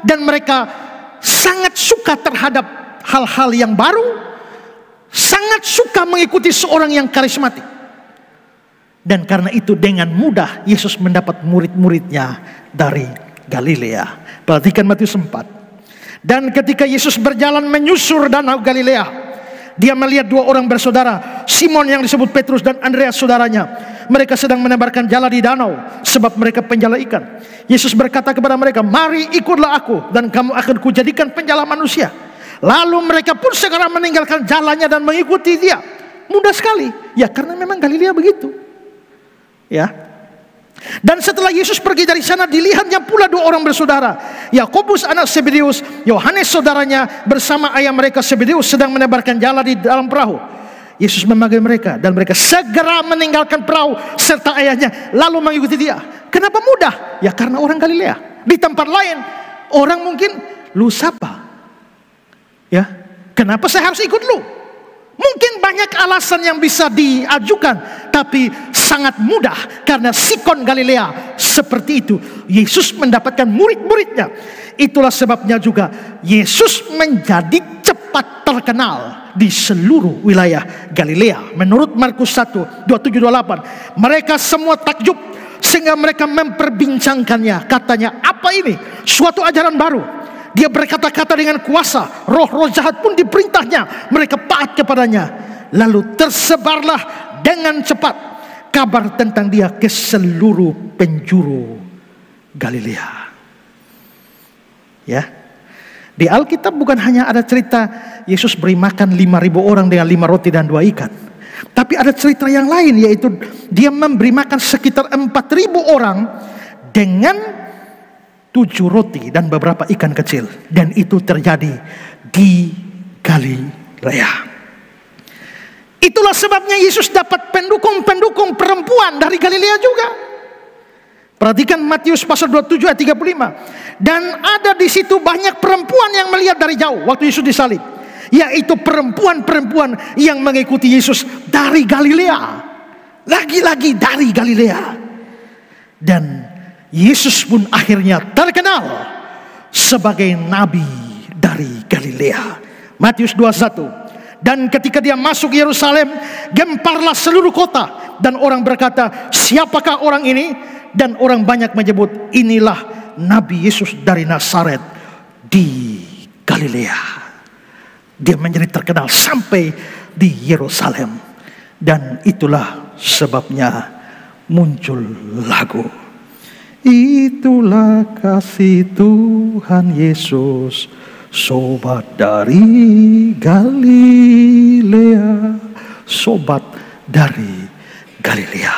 dan mereka sangat suka terhadap hal-hal yang baru, sangat suka mengikuti seorang yang karismatik. Dan karena itu dengan mudah Yesus mendapat murid-muridnya dari Galilea. Perhatikan Matius 4. Dan ketika Yesus berjalan menyusur danau Galilea, dia melihat 2 orang bersaudara, Simon yang disebut Petrus dan Andreas saudaranya. Mereka sedang menebarkan jala di danau, sebab mereka penjala ikan. Yesus berkata kepada mereka, "Mari ikutlah aku, dan kamu akan kujadikan penjala manusia." Lalu mereka pun segera meninggalkan jalannya dan mengikuti dia. Mudah sekali, ya karena memang Galilea begitu. Ya. Dan setelah Yesus pergi dari sana, dilihatnya pula 2 orang bersaudara, Yakobus anak Zebedeus, Yohanes saudaranya, bersama ayah mereka Zebedeus sedang menebarkan jala di dalam perahu. Yesus memanggil mereka dan mereka segera meninggalkan perahu serta ayahnya lalu mengikuti dia. Kenapa mudah? Ya karena orang Galilea. Di tempat lain orang mungkin, "Lu siapa? Ya, kenapa saya harus ikut lu?" Mungkin banyak alasan yang bisa diajukan, tapi sangat mudah karena sikon Galilea seperti itu. Yesus mendapatkan murid-muridnya. Itulah sebabnya juga Yesus menjadi cepat terkenal di seluruh wilayah Galilea. Menurut Markus 1, 27-28, mereka semua takjub sehingga mereka memperbincangkannya. Katanya, "Apa ini? Suatu ajaran baru. Dia berkata-kata dengan kuasa, roh-roh jahat pun diperintahnya, mereka taat kepadanya." Lalu tersebarlah dengan cepat kabar tentang dia ke seluruh penjuru Galilea. Ya, di Alkitab bukan hanya ada cerita Yesus beri makan 5.000 orang dengan 5 roti dan 2 ikan. Tapi ada cerita yang lain, yaitu dia memberi makan sekitar 4.000 orang dengan 7 roti dan beberapa ikan kecil. Dan itu terjadi di Galilea. Itulah sebabnya Yesus dapat pendukung-pendukung perempuan dari Galilea juga. Perhatikan Matius pasal 27 ayat 35. Dan ada di situ banyak perempuan yang melihat dari jauh waktu Yesus disalib, yaitu perempuan-perempuan yang mengikuti Yesus dari Galilea. Lagi-lagi dari Galilea. Dan Yesus pun akhirnya terkenal sebagai nabi dari Galilea. Matius 21. Dan ketika dia masuk Yerusalem, gemparlah seluruh kota, dan orang berkata, "Siapakah orang ini?" Dan orang banyak menyebut, "Inilah Nabi Yesus dari Nazaret di Galilea. Dia menjadi terkenal sampai di Yerusalem. Dan itulah sebabnya muncul lagu. Itulah kasih Tuhan Yesus, sobat dari Galilea. Sobat dari Galilea.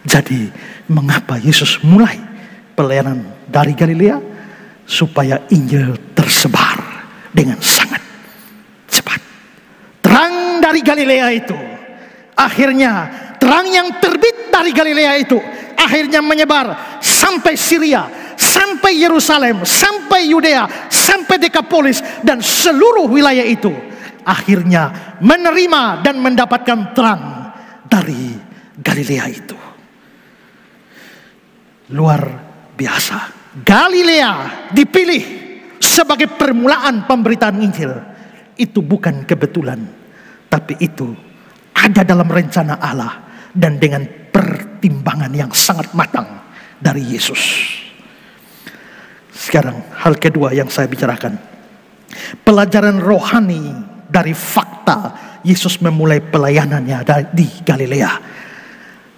Jadi mengapa Yesus mulai pelayanan dari Galilea? Supaya Injil tersebar dengan sangat cepat. Terang dari Galilea itu akhirnya, terang yang terbit dari Galilea itu akhirnya menyebar sampai Syria, sampai Yerusalem, sampai Yudea, sampai Dekapolis, dan seluruh wilayah itu akhirnya menerima dan mendapatkan terang dari Galilea itu. Luar biasa. Galilea dipilih sebagai permulaan pemberitaan Injil. Itu bukan kebetulan, tapi itu ada dalam rencana Allah dan dengan pertimbangan yang sangat matang dari Yesus. Sekarang hal kedua yang saya bicarakan, pelajaran rohani dari fakta Yesus memulai pelayanannya di Galilea.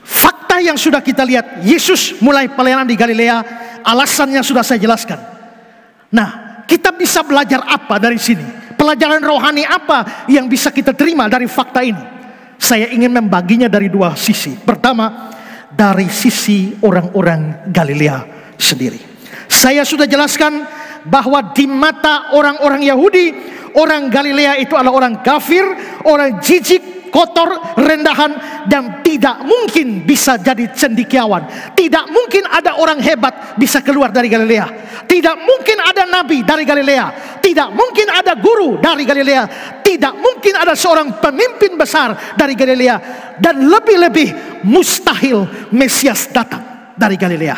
Fakta yang sudah kita lihat, Yesus mulai pelayanan di Galilea, alasannya sudah saya jelaskan. Nah, kita bisa belajar apa dari sini? Pelajaran rohani apa yang bisa kita terima dari fakta ini? Saya ingin membaginya dari dua sisi. Pertama, dari sisi orang-orang Galilea sendiri. Saya sudah jelaskan bahwa di mata orang-orang Yahudi, orang Galilea itu adalah orang kafir, orang jijik, kotor, rendahan, dan tidak mungkin bisa jadi cendekiawan. Tidak mungkin ada orang hebat bisa keluar dari Galilea. Tidak mungkin ada nabi dari Galilea. Tidak mungkin ada guru dari Galilea. Tidak mungkin ada seorang pemimpin besar dari Galilea. Dan lebih-lebih mustahil Mesias datang dari Galilea.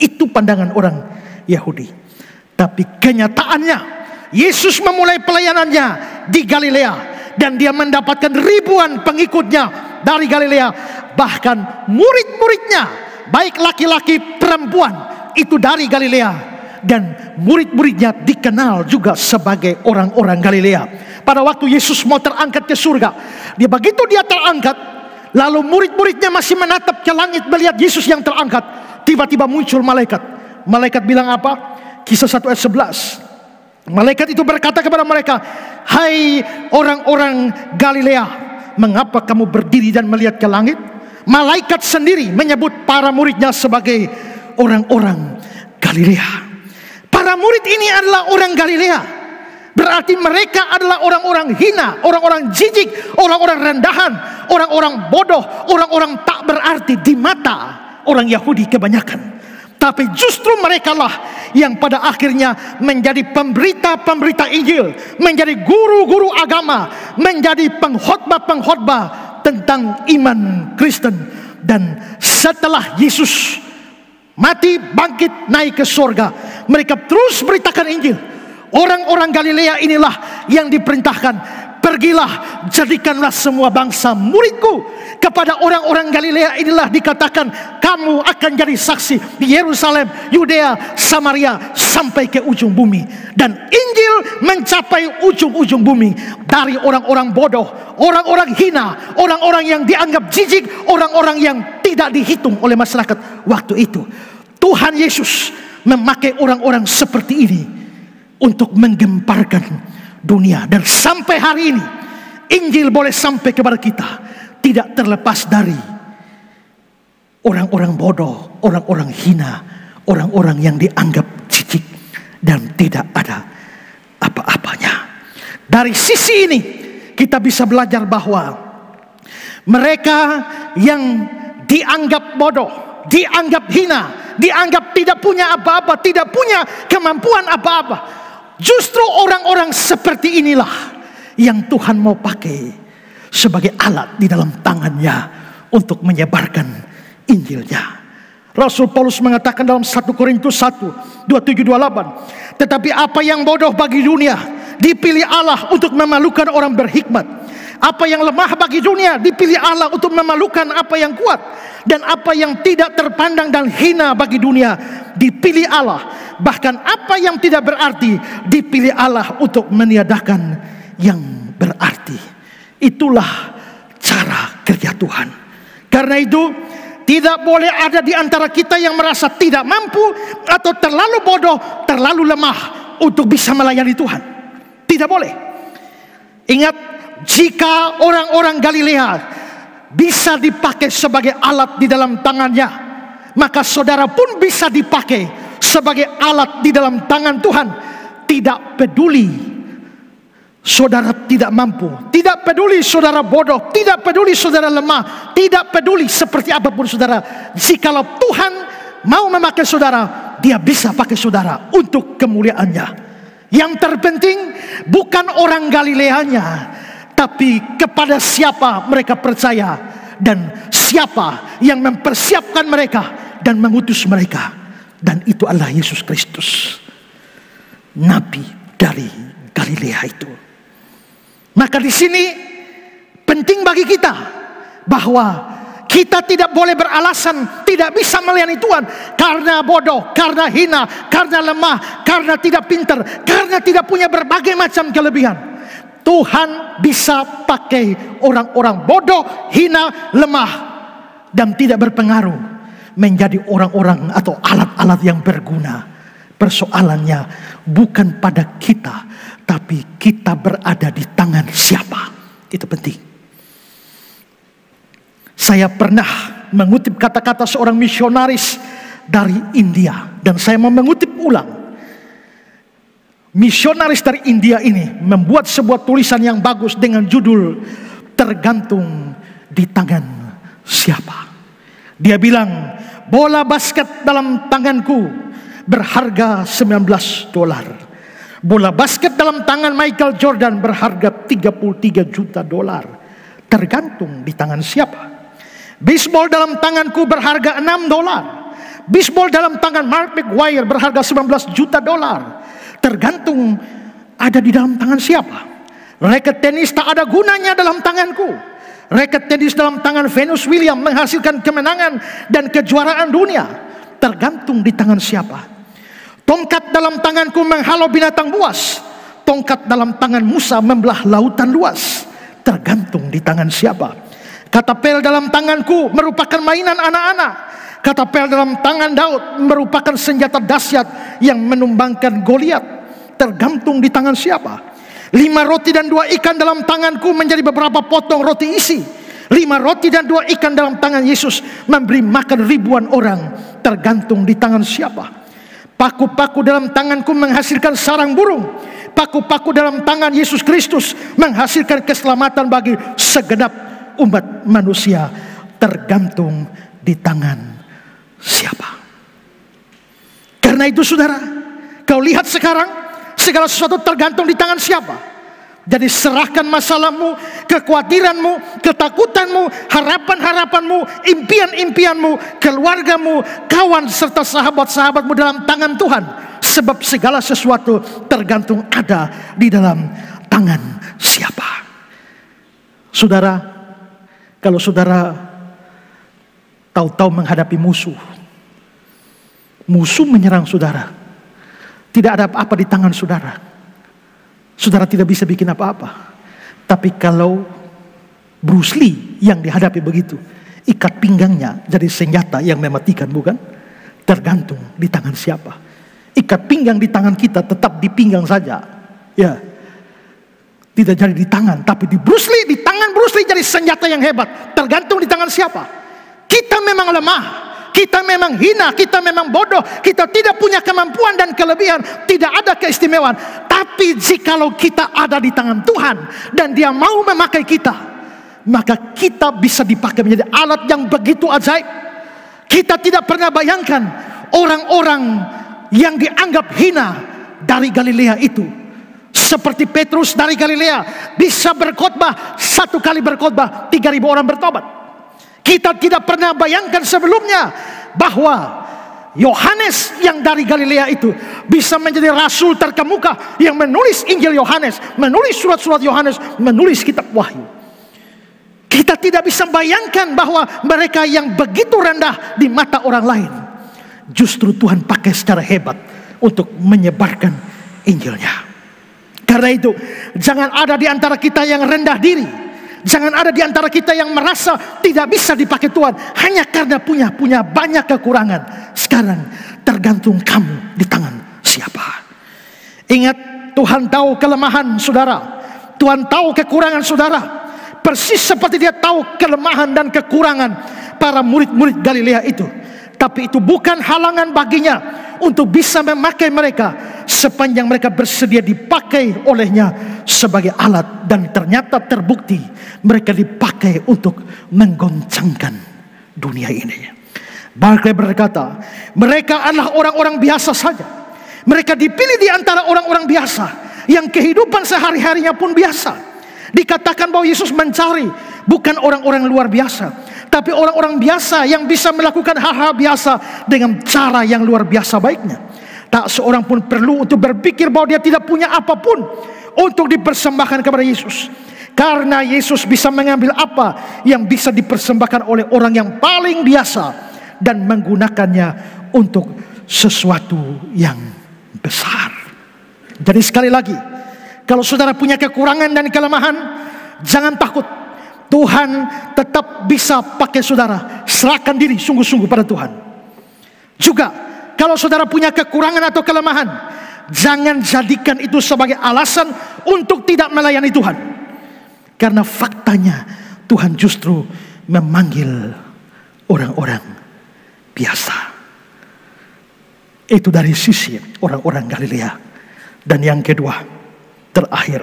Itu pandangan orang Yahudi. Tapi kenyataannya, Yesus memulai pelayanannya di Galilea. Dan dia mendapatkan ribuan pengikutnya dari Galilea. Bahkan murid-muridnya, baik laki-laki perempuan, itu dari Galilea. Dan murid-muridnya dikenal juga sebagai orang-orang Galilea. Pada waktu Yesus mau terangkat ke surga, begitu dia terangkat, lalu murid-muridnya masih menatap ke langit melihat Yesus yang terangkat. Tiba-tiba muncul malaikat. Malaikat bilang apa? Kisah 1 ayat 11. Malaikat itu berkata kepada mereka, "Hai orang-orang Galilea, mengapa kamu berdiri dan melihat ke langit?" Malaikat sendiri menyebut para muridnya sebagai orang-orang Galilea. Para murid ini adalah orang Galilea. Berarti mereka adalah orang-orang hina, orang-orang jijik, orang-orang rendahan, orang-orang bodoh, orang-orang tak berarti di mata orang Yahudi kebanyakan. Tapi justru merekalah yang pada akhirnya menjadi pemberita-pemberita Injil, menjadi guru-guru agama, menjadi pengkhotbah-pengkhotbah tentang iman Kristen. Dan setelah Yesus mati, bangkit, naik ke surga, mereka terus beritakan Injil. Orang-orang Galilea inilah yang diperintahkan, pergilah, jadikanlah semua bangsa muridku. Kepada orang-orang Galilea inilah dikatakan, kamu akan jadi saksi di Yerusalem, Yudea, Samaria, sampai ke ujung bumi. Dan Injil mencapai ujung-ujung bumi. Dari orang-orang bodoh, orang-orang hina, orang-orang yang dianggap jijik, orang-orang yang tidak dihitung oleh masyarakat waktu itu. Tuhan Yesus memakai orang-orang seperti ini untuk menggemparkan dunia. Dan sampai hari ini Injil boleh sampai kepada kita, tidak terlepas dari orang-orang bodoh, orang-orang hina, orang-orang yang dianggap jijik dan tidak ada apa-apanya. Dari sisi ini kita bisa belajar bahwa mereka yang dianggap bodoh, dianggap hina, dianggap tidak punya apa-apa, tidak punya kemampuan apa-apa, justru orang-orang seperti inilah yang Tuhan mau pakai sebagai alat di dalam tangannya untuk menyebarkan Injilnya. Rasul Paulus mengatakan dalam 1 Korintus 1, 27-28, tetapi apa yang bodoh bagi dunia dipilih Allah untuk memalukan orang berhikmat. Apa yang lemah bagi dunia dipilih Allah untuk memalukan apa yang kuat. Dan apa yang tidak terpandang dan hina bagi dunia dipilih Allah. Bahkan apa yang tidak berarti dipilih Allah untuk meniadakan yang berarti. Itulah cara kerja Tuhan. Karena itu tidak boleh ada di antara kita yang merasa tidak mampu atau terlalu bodoh, terlalu lemah untuk bisa melayani Tuhan. Tidak boleh. Ingat, jika orang-orang Galilea bisa dipakai sebagai alat di dalam tangannya, maka saudara pun bisa dipakai sebagai alat di dalam tangan Tuhan. Tidak peduli saudara tidak mampu, tidak peduli saudara bodoh, tidak peduli saudara lemah, tidak peduli seperti apapun saudara. Jikalau Tuhan mau memakai saudara, Dia bisa pakai saudara untuk kemuliaannya. Yang terpenting bukan orang Galileanya, tapi kepada siapa mereka percaya dan siapa yang mempersiapkan mereka dan mengutus mereka. Dan itu adalah Yesus Kristus, Nabi dari Galilea itu. Maka di sini penting bagi kita bahwa kita tidak boleh beralasan tidak bisa melayani Tuhan karena bodoh, karena hina, karena lemah, karena tidak pintar, karena tidak punya berbagai macam kelebihan. Tuhan bisa pakai orang-orang bodoh, hina, lemah, dan tidak berpengaruh menjadi orang-orang atau alat-alat yang berguna. Persoalannya bukan pada kita, tapi kita berada di tangan siapa. Itu penting. Saya pernah mengutip kata-kata seorang misionaris dari India, dan saya mau mengutip ulang. Misionaris dari India ini membuat sebuah tulisan yang bagus dengan judul "Tergantung di tangan siapa". Dia bilang, bola basket dalam tanganku berharga $19. Bola basket dalam tangan Michael Jordan berharga $33 juta. Tergantung di tangan siapa. Baseball dalam tanganku berharga $6. Baseball dalam tangan Mark McGwire berharga $19 juta. Tergantung ada di dalam tangan siapa. Raket tenis tak ada gunanya dalam tanganku. Raket tenis dalam tangan Venus Williams menghasilkan kemenangan dan kejuaraan dunia. Tergantung di tangan siapa. Tongkat dalam tanganku menghalau binatang buas. Tongkat dalam tangan Musa membelah lautan luas. Tergantung di tangan siapa. Katapel dalam tanganku merupakan mainan anak-anak. Katapel dalam tangan Daud merupakan senjata dahsyat yang menumbangkan Goliat. Tergantung di tangan siapa. 5 roti dan 2 ikan dalam tanganku menjadi beberapa potong roti isi. 5 roti dan 2 ikan dalam tangan Yesus memberi makan ribuan orang. Tergantung di tangan siapa. Paku-paku dalam tanganku menghasilkan sarang burung. Paku-paku dalam tangan Yesus Kristus menghasilkan keselamatan bagi segenap umat manusia. Tergantung di tangan siapa. Karena itu saudara, kau lihat sekarang segala sesuatu tergantung di tangan siapa. Jadi serahkan masalahmu, kekhawatiranmu, ketakutanmu, harapan-harapanmu, impian-impianmu, keluargamu, kawan serta sahabat-sahabatmu dalam tangan Tuhan. Sebab segala sesuatu tergantung ada di dalam tangan siapa. Saudara, kalau saudara tahu-tahu menghadapi musuh, musuh menyerang saudara, tidak ada apa-apa di tangan saudara, saudara tidak bisa bikin apa-apa. Tapi kalau Bruce Lee yang dihadapi begitu, ikat pinggangnya jadi senjata yang mematikan, bukan? Tergantung di tangan siapa. Ikat pinggang di tangan kita tetap di pinggang saja, ya, tidak jadi di tangan. Tapi di Bruce Lee, di tangan Bruce Lee jadi senjata yang hebat. Tergantung di tangan siapa. Kita memang lemah, kita memang hina, kita memang bodoh, kita tidak punya kemampuan dan kelebihan, tidak ada keistimewaan. Tapi jikalau kita ada di tangan Tuhan dan Dia mau memakai kita, maka kita bisa dipakai menjadi alat yang begitu ajaib. Kita tidak pernah bayangkan orang-orang yang dianggap hina dari Galilea itu, seperti Petrus dari Galilea, bisa berkhotbah, 1 kali berkhotbah 3.000 orang bertobat. Kita tidak pernah bayangkan sebelumnya bahwa Yohanes yang dari Galilea itu bisa menjadi rasul terkemuka yang menulis Injil Yohanes, menulis surat-surat Yohanes, menulis kitab Wahyu. Kita tidak bisa bayangkan bahwa mereka yang begitu rendah di mata orang lain justru Tuhan pakai secara hebat untuk menyebarkan Injilnya. Karena itu, jangan ada di antara kita yang rendah diri. Jangan ada di antara kita yang merasa tidak bisa dipakai Tuhan hanya karena punya banyak kekurangan. Sekarang tergantung kamu di tangan siapa. Ingat, Tuhan tahu kelemahan saudara. Tuhan tahu kekurangan saudara. Persis seperti Dia tahu kelemahan dan kekurangan para murid-murid Galilea itu. Tapi itu bukan halangan baginya untuk bisa memakai mereka sepanjang mereka bersedia dipakai olehnya sebagai alat. Dan ternyata terbukti mereka dipakai untuk menggoncangkan dunia ini. Barclay berkata, mereka adalah orang-orang biasa saja. Mereka dipilih di antara orang-orang biasa yang kehidupan sehari-harinya pun biasa. Dikatakan bahwa Yesus mencari bukan orang-orang luar biasa, tapi orang-orang biasa yang bisa melakukan hal-hal biasa dengan cara yang luar biasa baiknya. Tak seorang pun perlu untuk berpikir bahwa dia tidak punya apapun untuk dipersembahkan kepada Yesus. Karena Yesus bisa mengambil apa yang bisa dipersembahkan oleh orang yang paling biasa dan menggunakannya untuk sesuatu yang besar. Jadi sekali lagi, kalau saudara punya kekurangan dan kelemahan, jangan takut. Tuhan tetap bisa pakai saudara. Serahkan diri sungguh-sungguh pada Tuhan. Juga, kalau saudara punya kekurangan atau kelemahan, jangan jadikan itu sebagai alasan untuk tidak melayani Tuhan. Karena faktanya Tuhan justru memanggil orang-orang biasa. Itu dari sisi orang-orang Galilea. Dan yang kedua, terakhir,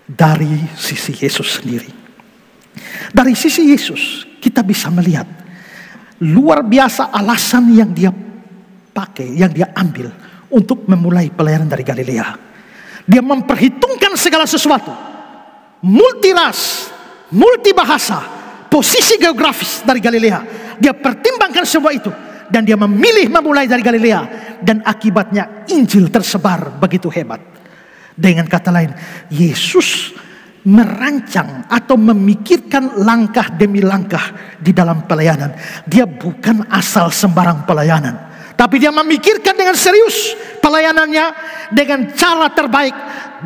dari sisi Yesus sendiri. Dari sisi Yesus kita bisa melihat luar biasa alasan yang Dia pakai, yang Dia ambil untuk memulai pelayanan dari Galilea. Dia memperhitungkan segala sesuatu, multiras, multibahasa, posisi geografis dari Galilea. Dia pertimbangkan semua itu dan Dia memilih memulai dari Galilea, dan akibatnya Injil tersebar begitu hebat. Dengan kata lain, Yesus merancang atau memikirkan langkah demi langkah di dalam pelayanan. Dia bukan asal sembarang pelayanan, tapi Dia memikirkan dengan serius pelayanannya dengan cara terbaik,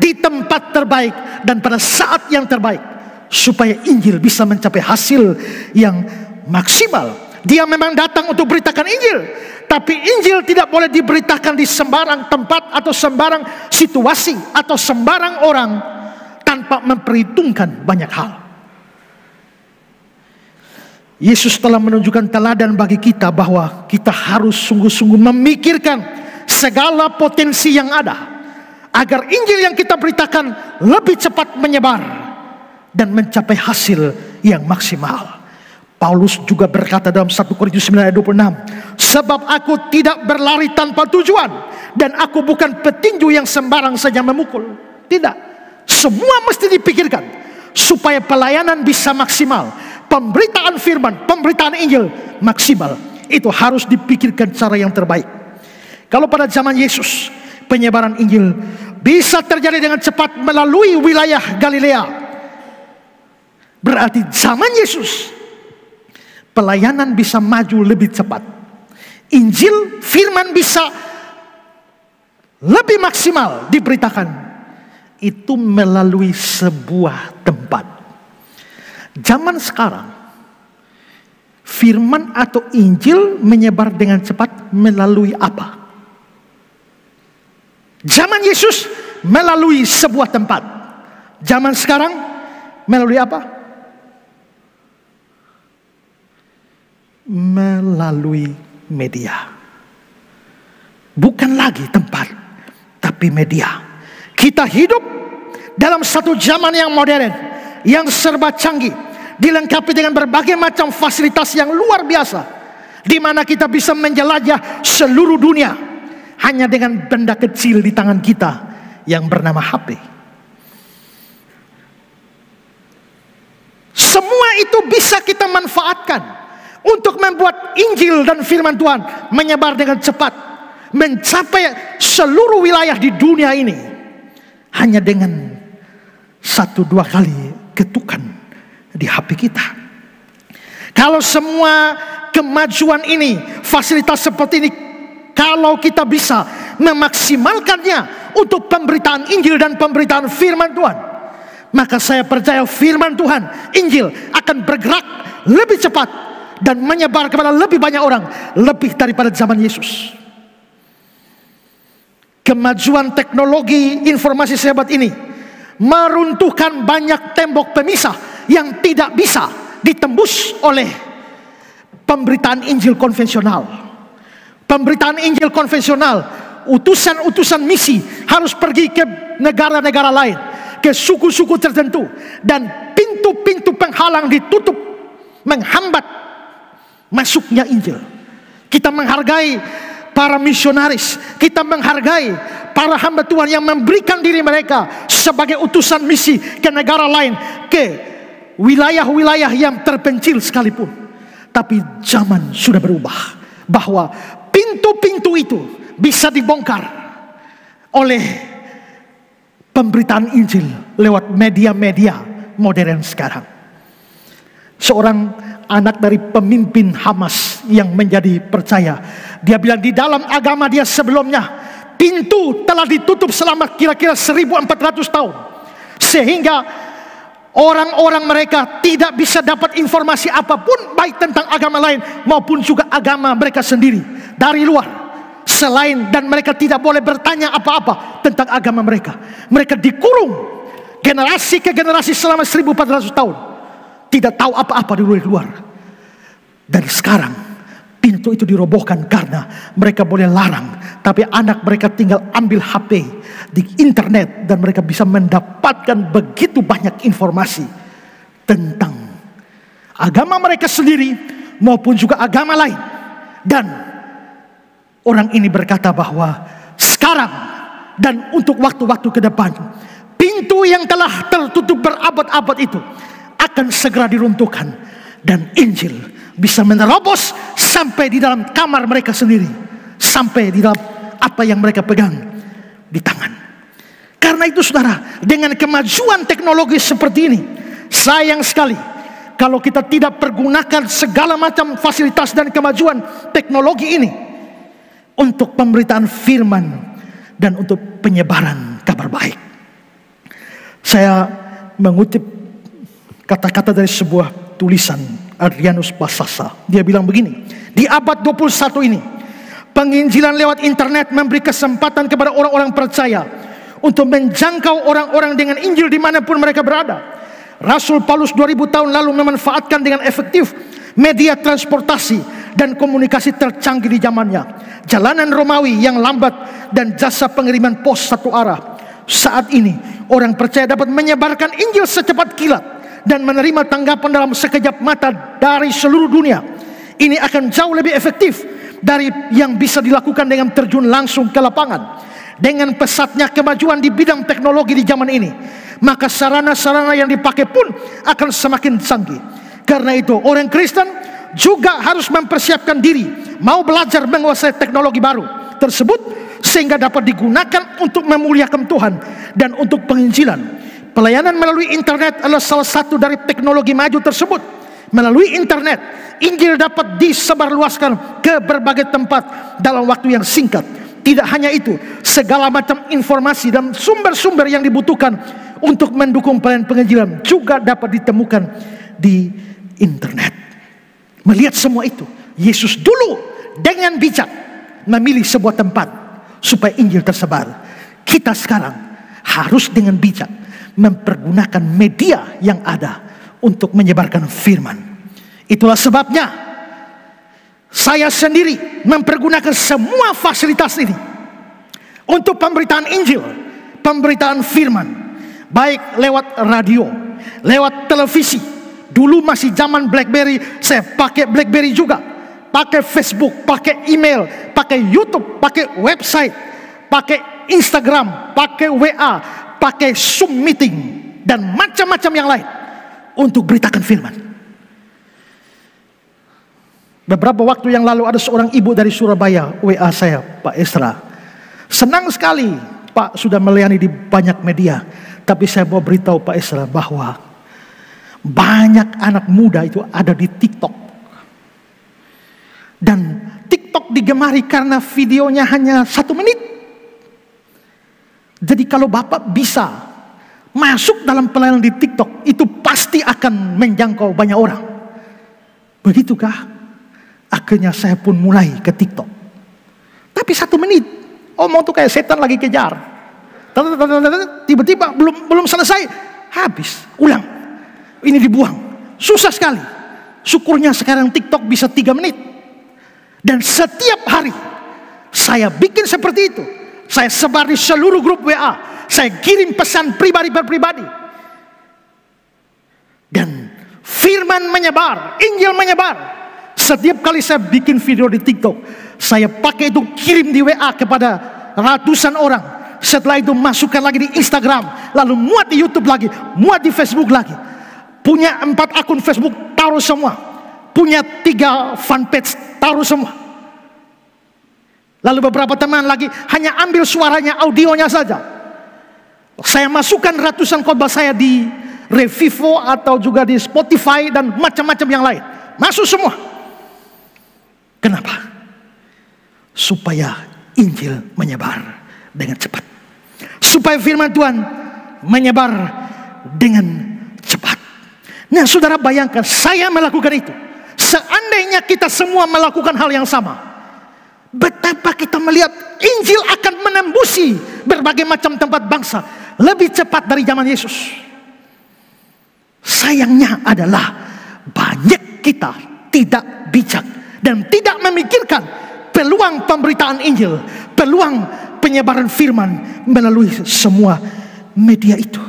di tempat terbaik, dan pada saat yang terbaik, supaya Injil bisa mencapai hasil yang maksimal. Dia memang datang untuk beritakan Injil, tapi Injil tidak boleh diberitakan di sembarang tempat atau sembarang situasi atau sembarang orang tanpa memperhitungkan banyak hal. Yesus telah menunjukkan teladan bagi kita bahwa kita harus sungguh-sungguh memikirkan segala potensi yang ada agar Injil yang kita beritakan lebih cepat menyebar dan mencapai hasil yang maksimal. Paulus juga berkata dalam 1 Korintus 9 ayat 26, sebab aku tidak berlari tanpa tujuan, dan aku bukan petinju yang sembarang saja memukul. Tidak, semua mesti dipikirkan supaya pelayanan bisa maksimal. Pemberitaan firman, pemberitaan Injil maksimal, itu harus dipikirkan cara yang terbaik. Kalau pada zaman Yesus, penyebaran Injil bisa terjadi dengan cepat melalui wilayah Galilea, berarti zaman Yesus pelayanan bisa maju lebih cepat. Injil, firman bisa lebih maksimal diberitakan. Itu melalui sebuah tempat. Zaman sekarang, firman atau Injil menyebar dengan cepat melalui apa? Zaman Yesus melalui sebuah tempat. Zaman sekarang melalui apa? Melalui media. Bukan lagi tempat, tapi media. Kita hidup dalam satu zaman yang modern, yang serba canggih, dilengkapi dengan berbagai macam fasilitas yang luar biasa, di mana kita bisa menjelajah seluruh dunia hanya dengan benda kecil di tangan kita yang bernama HP. Semua itu bisa kita manfaatkan untuk membuat Injil dan firman Tuhan menyebar dengan cepat, mencapai seluruh wilayah di dunia ini, hanya dengan 1-2 kali ketukan di HP kita. Kalau semua kemajuan ini, fasilitas seperti ini Kalau kita bisa memaksimalkannya untuk pemberitaan Injil dan pemberitaan firman Tuhan, maka saya percaya firman Tuhan, Injil akan bergerak lebih cepat dan menyebar kepada lebih banyak orang, lebih daripada zaman Yesus. Kemajuan teknologi informasi sehebat ini meruntuhkan banyak tembok pemisah yang tidak bisa ditembus oleh pemberitaan Injil konvensional. Pemberitaan Injil konvensional, utusan-utusan misi harus pergi ke negara-negara lain, ke suku-suku tertentu, dan pintu-pintu penghalang ditutup menghambat masuknya Injil. Kita menghargai para misionaris, kita menghargai para hamba Tuhan yang memberikan diri mereka sebagai utusan misi ke negara lain, ke wilayah-wilayah yang terpencil sekalipun. Tapi zaman sudah berubah, bahwa pintu-pintu itu bisa dibongkar oleh pemberitaan Injil lewat media-media modern sekarang. Seorang anak dari pemimpin Hamas yang menjadi percaya, dia bilang di dalam agama dia sebelumnya, pintu telah ditutup selama kira-kira 1400 tahun, sehingga orang-orang mereka tidak bisa dapat informasi apapun, baik tentang agama lain maupun juga agama mereka sendiri dari luar, selain, dan mereka tidak boleh bertanya apa-apa tentang agama mereka. Mereka dikurung generasi ke generasi selama 1400 tahun, tidak tahu apa-apa di luar. Dan sekarang pintu itu dirobohkan karena mereka boleh larang, tapi anak mereka tinggal ambil HP di internet dan mereka bisa mendapatkan begitu banyak informasi tentang agama mereka sendiri maupun juga agama lain. Dan orang ini berkata bahwa sekarang dan untuk waktu-waktu ke depan, pintu yang telah tertutup berabad-abad itu akan segera diruntuhkan, dan Injil bisa menerobos sampai di dalam kamar mereka sendiri, sampai di dalam apa yang mereka pegang di tangan. Karena itu saudara, dengan kemajuan teknologi seperti ini, sayang sekali kalau kita tidak pergunakan segala macam fasilitas dan kemajuan teknologi ini untuk pemberitaan firman dan untuk penyebaran kabar baik. Saya mengutip kata-kata dari sebuah tulisan Adrianus Basasa. Dia bilang begini, di abad 21 ini, penginjilan lewat internet memberi kesempatan kepada orang-orang percaya untuk menjangkau orang-orang dengan Injil dimanapun mereka berada. Rasul Paulus 2000 tahun lalu memanfaatkan dengan efektif media transportasi dan komunikasi tercanggih di zamannya, jalanan Romawi yang lambat dan jasa pengiriman pos satu arah. Saat ini orang percaya dapat menyebarkan Injil secepat kilat dan menerima tanggapan dalam sekejap mata dari seluruh dunia. Ini akan jauh lebih efektif dari yang bisa dilakukan dengan terjun langsung ke lapangan. Dengan pesatnya kemajuan di bidang teknologi di zaman ini, maka sarana-sarana yang dipakai pun akan semakin canggih. Karena itu orang Kristen juga harus mempersiapkan diri, mau belajar menguasai teknologi baru tersebut, sehingga dapat digunakan untuk memuliakan Tuhan dan untuk penginjilan. Pelayanan melalui internet adalah salah satu dari teknologi maju tersebut. Melalui internet, Injil dapat disebarluaskan ke berbagai tempat dalam waktu yang singkat. Tidak hanya itu, segala macam informasi dan sumber-sumber yang dibutuhkan untuk mendukung pelayanan penginjilan juga dapat ditemukan di internet. Melihat semua itu, Yesus dulu dengan bijak memilih sebuah tempat supaya Injil tersebar. Kita sekarang harus dengan bijak mempergunakan media yang ada untuk menyebarkan firman. Itulah sebabnya saya sendiri mempergunakan semua fasilitas ini untuk pemberitaan Injil, pemberitaan firman, baik lewat radio, lewat televisi. Dulu masih zaman BlackBerry, saya pakai BlackBerry juga, pakai Facebook, pakai email, pakai YouTube, pakai website, pakai Instagram, pakai WA, pakai Zoom meeting, dan macam-macam yang lain untuk beritakan firman. Beberapa waktu yang lalu ada seorang ibu dari Surabaya WA saya, Pak Esra. Senang sekali Pak sudah melayani di banyak media, tapi saya mau beritahu Pak Esra bahwa banyak anak muda itu ada di TikTok. Dan TikTok TikTok digemari karena videonya hanya 1 menit. Jadi kalau Bapak bisa masuk dalam pelayanan di TikTok, itu pasti akan menjangkau banyak orang. Begitukah? Akhirnya saya pun mulai ke TikTok. Tapi 1 menit, omong tuh kayak setan lagi kejar. Tiba-tiba belum selesai, habis, ulang. Ini dibuang, susah sekali. Syukurnya sekarang TikTok bisa 3 menit. Dan setiap hari saya bikin seperti itu. Saya sebar di seluruh grup WA. Saya kirim pesan pribadi per pribadi. Dan firman menyebar, Injil menyebar. Setiap kali saya bikin video di TikTok, saya pakai itu kirim di WA kepada ratusan orang. Setelah itu masukkan lagi di Instagram, lalu muat di YouTube lagi, muat di Facebook lagi. Punya 4 akun Facebook, taruh semua. Punya 3 fanpage, taruh semua. Lalu beberapa teman lagi hanya ambil suaranya, audionya saja. Saya masukkan ratusan khotbah saya di Revivo atau juga di Spotify dan macam-macam yang lain. Masuk semua. Kenapa? Supaya Injil menyebar dengan cepat. Supaya firman Tuhan menyebar dengan cepat. Nah, saudara bayangkan, saya melakukan itu. Seandainya kita semua melakukan hal yang sama, betapa kita melihat Injil akan menembusi berbagai macam tempat bangsa lebih cepat dari zaman Yesus. Sayangnya adalah banyak kita tidak bijak dan tidak memikirkan peluang pemberitaan Injil, peluang penyebaran firman melalui semua media itu.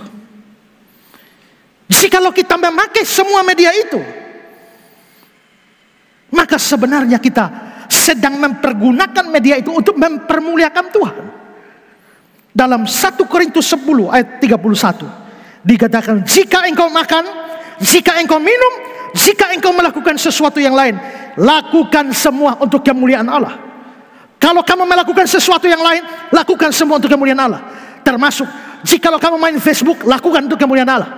Jikalau kita memakai semua media itu, maka sebenarnya kita sedang mempergunakan media itu untuk mempermuliakan Tuhan. Dalam 1 Korintus 10 ayat 31 dikatakan, jika engkau makan, jika engkau minum, jika engkau melakukan sesuatu yang lain, lakukan semua untuk kemuliaan Allah. Kalau kamu melakukan sesuatu yang lain, lakukan semua untuk kemuliaan Allah. Termasuk jikalau kamu main Facebook, lakukan untuk kemuliaan Allah.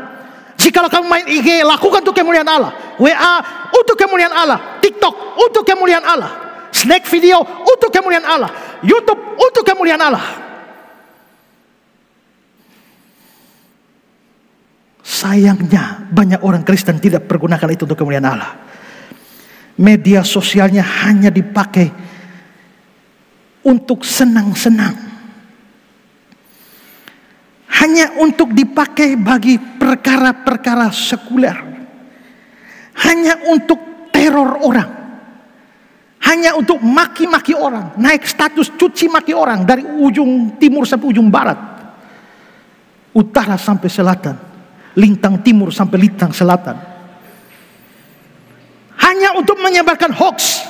Jikalau kamu main IG, lakukan untuk kemuliaan Allah. WA untuk kemuliaan Allah. TikTok untuk kemuliaan Allah. Snack video untuk kemuliaan Allah. YouTube untuk kemuliaan Allah. Sayangnya banyak orang Kristen tidak pergunakan itu untuk kemuliaan Allah. Media sosialnya hanya dipakai untuk senang-senang. Hanya untuk dipakai bagi perkara-perkara sekuler. Hanya untuk teror orang. Hanya untuk maki-maki orang. Naik status cuci maki orang. Dari ujung timur sampai ujung barat. Utara sampai selatan. Lintang timur sampai lintang selatan. Hanya untuk menyebarkan hoax.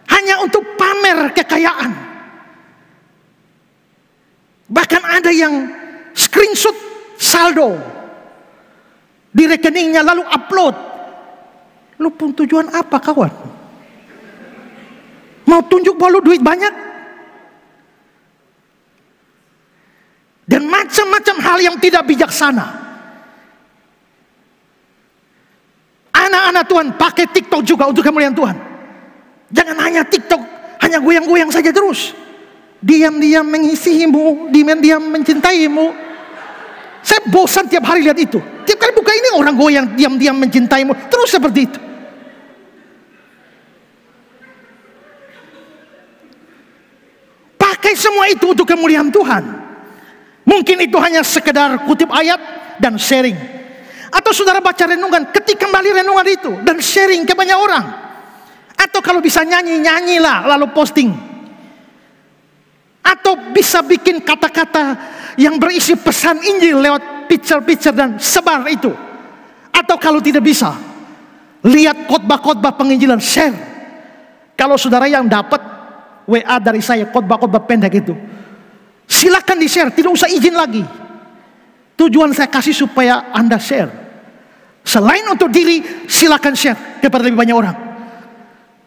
Hanya untuk pamer kekayaan. Bahkan ada yang screenshot saldo di rekeningnya lalu upload. Lu pun tujuan apa, kawan? Mau tunjuk bahwa lu duit banyak? Dan macam-macam hal yang tidak bijaksana. Anak-anak Tuhan pakai TikTok juga untuk kemuliaan Tuhan. Jangan hanya TikTok, hanya goyang-goyang saja terus. Diam-diam mengisimu, diam-diam mencintaimu. Saya bosan tiap hari lihat itu. Tiap kali buka ini orang goyang, diam-diam mencintaimu. Terus seperti itu. Pakai semua itu untuk kemuliaan Tuhan. Mungkin itu hanya sekedar kutip ayat dan sharing. Atau saudara baca renungan, ketik kembali renungan itu dan sharing ke banyak orang. Atau kalau bisa nyanyi-nyanyilah lalu posting. Atau bisa bikin kata-kata yang berisi pesan Injil lewat picture-picture dan sebar itu. Atau kalau tidak bisa, lihat khotbah-khotbah penginjilan, share. Kalau saudara yang dapat WA dari saya khotbah-khotbah pendek itu, silakan di-share, tidak usah izin lagi. Tujuan saya kasih supaya Anda share. Selain untuk diri, silakan share kepada lebih banyak orang.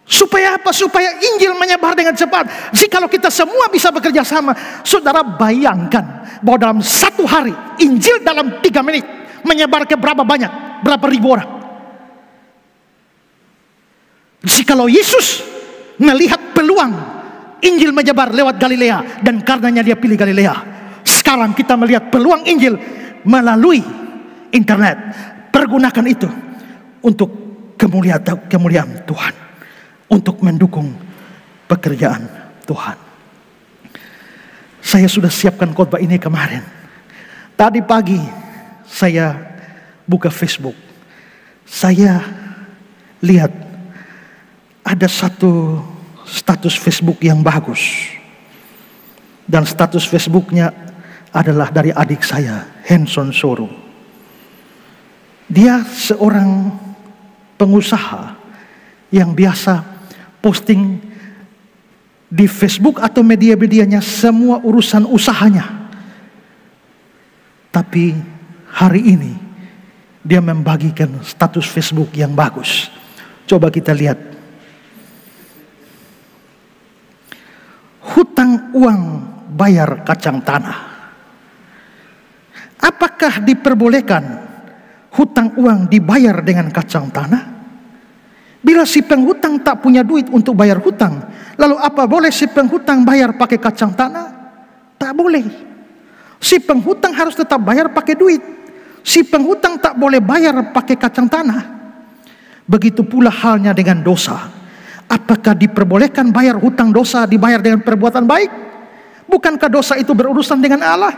Supaya apa? Supaya Injil menyebar dengan cepat. Jikalau kita semua bisa bekerja sama, saudara bayangkan bahwa dalam 1 hari Injil dalam 3 menit menyebar ke berapa banyak, berapa ribu orang. Jikalau Yesus melihat peluang peluang Injil menyebar lewat Galilea, dan karenanya dia pilih Galilea. Sekarang kita melihat peluang Injil melalui internet. Pergunakan itu untuk kemuliaan Tuhan, untuk mendukung pekerjaan Tuhan. Saya sudah siapkan khotbah ini kemarin. Tadi pagi saya buka Facebook. Saya lihat ada satu status Facebook yang bagus. Dan status Facebooknya adalah dari adik saya, Henson Soro. Dia seorang pengusaha yang biasa posting di Facebook atau media-medianya semua urusan usahanya. Tapi hari ini dia membagikan status Facebook yang bagus. Coba kita lihat. Hutang uang bayar kacang tanah. Apakah diperbolehkan hutang uang dibayar dengan kacang tanah? Bila si penghutang tak punya duit untuk bayar hutang, lalu apa boleh si penghutang bayar pakai kacang tanah? Tak boleh. Si penghutang harus tetap bayar pakai duit. Si penghutang tak boleh bayar pakai kacang tanah. Begitu pula halnya dengan dosa. Apakah diperbolehkan bayar hutang dosa dibayar dengan perbuatan baik? Bukankah dosa itu berurusan dengan Allah?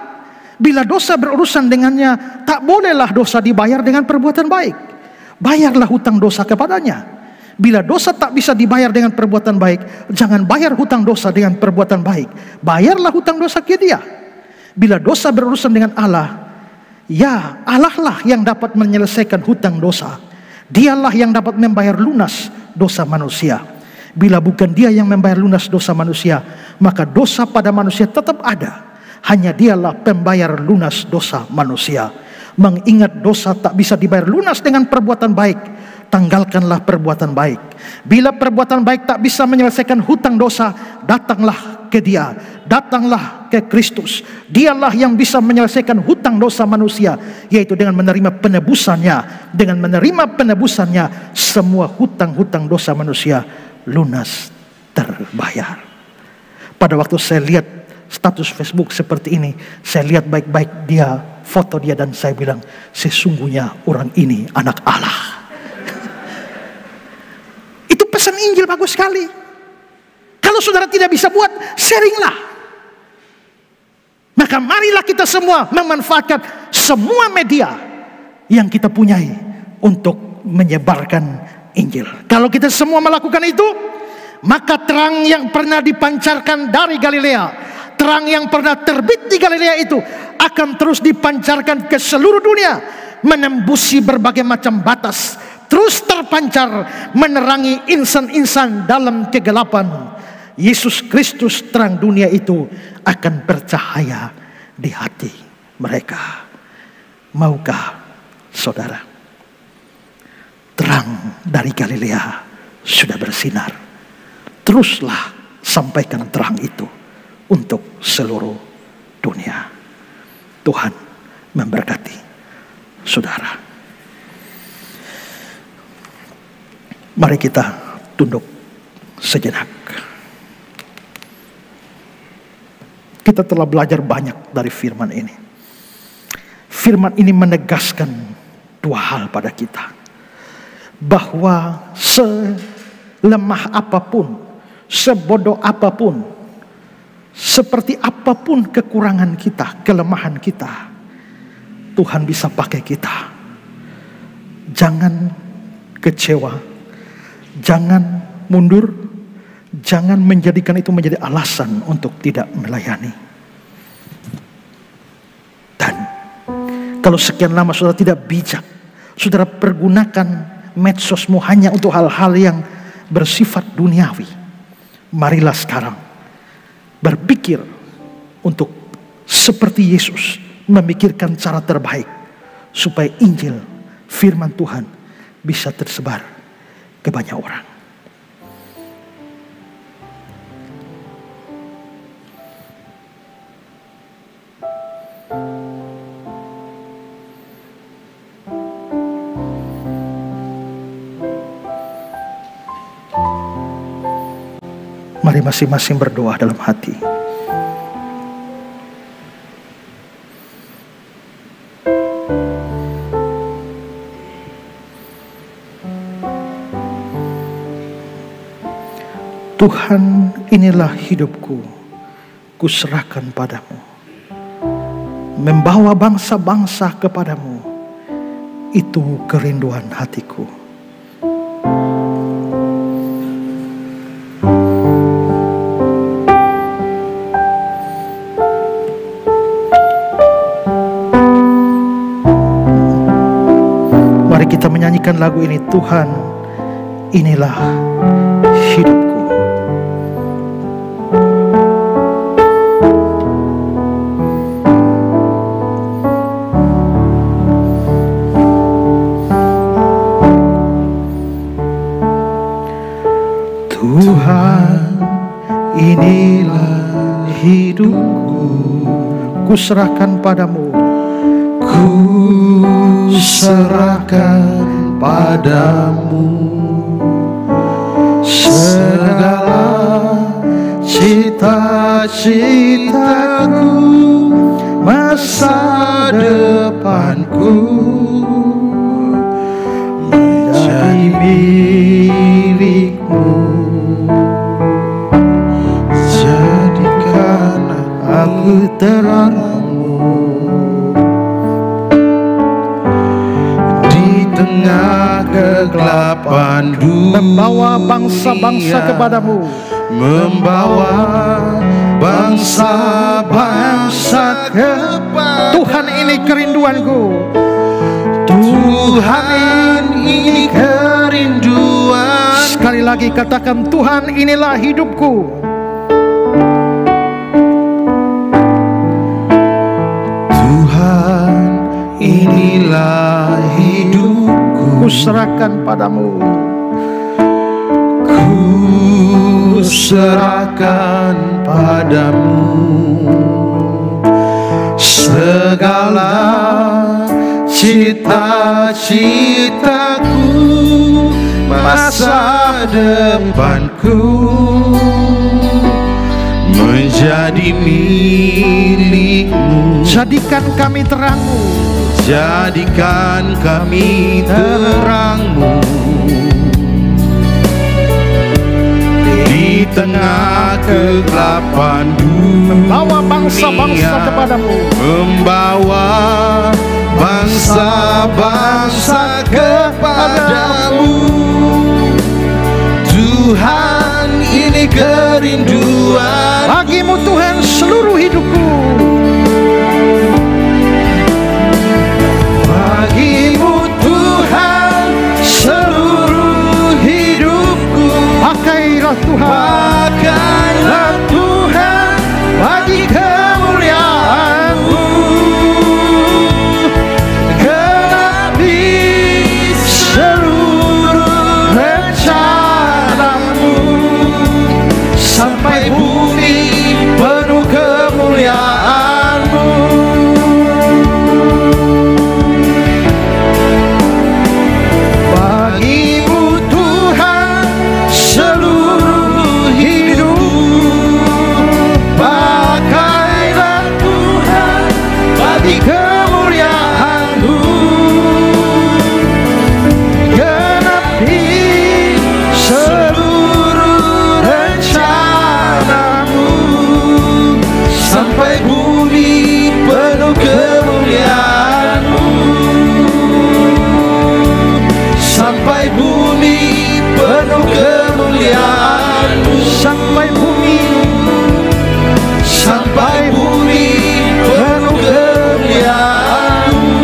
Bila dosa berurusan dengannya, tak bolehlah dosa dibayar dengan perbuatan baik. Bayarlah hutang dosa kepadanya. Bila dosa tak bisa dibayar dengan perbuatan baik, jangan bayar hutang dosa dengan perbuatan baik. Bayarlah hutang dosa ke dia. Bila dosa berurusan dengan Allah, ya Allah lah yang dapat menyelesaikan hutang dosa. Dialah yang dapat membayar lunas dosa manusia. Bila bukan dia yang membayar lunas dosa manusia, maka dosa pada manusia tetap ada. Hanya dialah pembayar lunas dosa manusia. Mengingat dosa tak bisa dibayar lunas dengan perbuatan baik, tanggalkanlah perbuatan baik. Bila perbuatan baik tak bisa menyelesaikan hutang dosa, datanglah ke dia, datanglah ke Kristus. Dialah yang bisa menyelesaikan hutang dosa manusia, yaitu dengan menerima penebusannya. Dengan menerima penebusannya, semua hutang-hutang dosa manusia lunas terbayar. Pada waktu saya lihat status Facebook seperti ini, saya lihat baik-baik dia, foto dia, dan saya bilang, sesungguhnya orang ini anak Allah. Itu pesan Injil bagus sekali. Kalau saudara tidak bisa buat, sharinglah. Maka marilah kita semua memanfaatkan semua media yang kita punyai untuk menyebarkan Injil. Kalau kita semua melakukan itu, maka terang yang pernah dipancarkan dari Galilea, terang yang pernah terbit di Galilea itu akan terus dipancarkan ke seluruh dunia, menembusi berbagai macam batas, terus terpancar menerangi insan-insan dalam kegelapan. Yesus Kristus terang dunia itu akan bercahaya di hati mereka. Maukah saudara? Terang dari Galilea sudah bersinar. Teruslah sampaikan terang itu untuk seluruh dunia. Tuhan memberkati saudara. Mari kita tunduk sejenak. Kita telah belajar banyak dari firman ini. Firman ini menegaskan dua hal pada kita. Bahwa selemah apapun, sebodoh apapun, seperti apapun kekurangan kita, kelemahan kita, Tuhan bisa pakai kita. Jangan kecewa, jangan mundur, jangan menjadikan itu menjadi alasan untuk tidak melayani. Dan kalau sekian lama saudara tidak bijak, saudara pergunakan medsosmu hanya untuk hal-hal yang bersifat duniawi, marilah sekarang berpikir untuk seperti Yesus, memikirkan cara terbaik supaya Injil, firman Tuhan bisa tersebar ke banyak orang. Mari masing-masing berdoa dalam hati. Tuhan, inilah hidupku, kuserahkan padamu. Membawa bangsa-bangsa kepadamu, itu kerinduan hatiku. Mari kita menyanyikan lagu ini. Tuhan, inilah hidupku. Tuhan, inilah hidupku, kuserahkan padamu. Kuserahkan padamu segala cita-citaku, masa depanku menjadi milikmu. Jadikan aku terangmu di tengah kegelapan dunia. Membawa bangsa-bangsa kepadamu. Membawa bangsa-bangsa kepadamu. Tuhan, ini kerinduanku. Tuhan, ini kerinduan. Sekali lagi katakan, Tuhan, inilah hidupku. Tuhan, inilah hidupku, Kuserahkan padamu. Kuserahkan padamu segala cita-citaku, masa depanku menjadi milikmu. Jadikan kami terangmu. Jadikan kami terangmu di tengah kegelapan dunia. Membawa bangsa-bangsa kepadamu. Membawa bangsa-bangsa kepadamu. Tuhan, ini kerinduan. Bagimu Tuhan seluruh hidupku. Bagimu Tuhan seluruh hidupku. Pakailah Tuhan. Pakailah Tuhan bagi kemuliaan-Mu. Genapi seluruh rencana-Mu sampai bumi penuh kemuliaan-Mu. Bagimu Tuhan seluruh hidup. Pakailah Tuhan bagi kemuliaan-Mu. Genapi seluruh rencana-Mu sampai bumi penuh kemuliaan-Mu. Sampai bumi penuh kemuliaan-Mu. Sampai bumi. Sampai bumi penuh kemuliaan-Mu.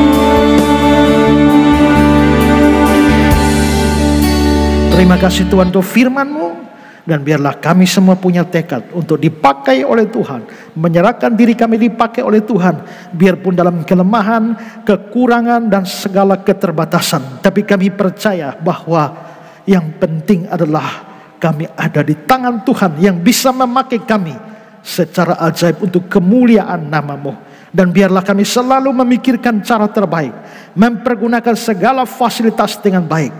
Terima kasih Tuhan untuk firman-Mu. Dan biarlah kami semua punya tekad untuk dipakai oleh Tuhan. Menyerahkan diri kami dipakai oleh Tuhan. Biarpun dalam kelemahan, kekurangan, dan segala keterbatasan. Tapi kami percaya bahwa yang penting adalah kami ada di tangan Tuhan yang bisa memakai kami secara ajaib untuk kemuliaan nama-Mu. Dan biarlah kami selalu memikirkan cara terbaik. Mempergunakan segala fasilitas dengan baik.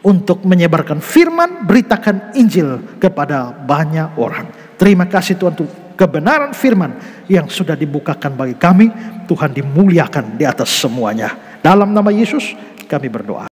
untuk menyebarkan firman, beritakan Injil kepada banyak orang. Terima kasih Tuhan untuk kebenaran firman yang sudah dibukakan bagi kami. Tuhan dimuliakan di atas semuanya. Dalam nama Yesus kami berdoa.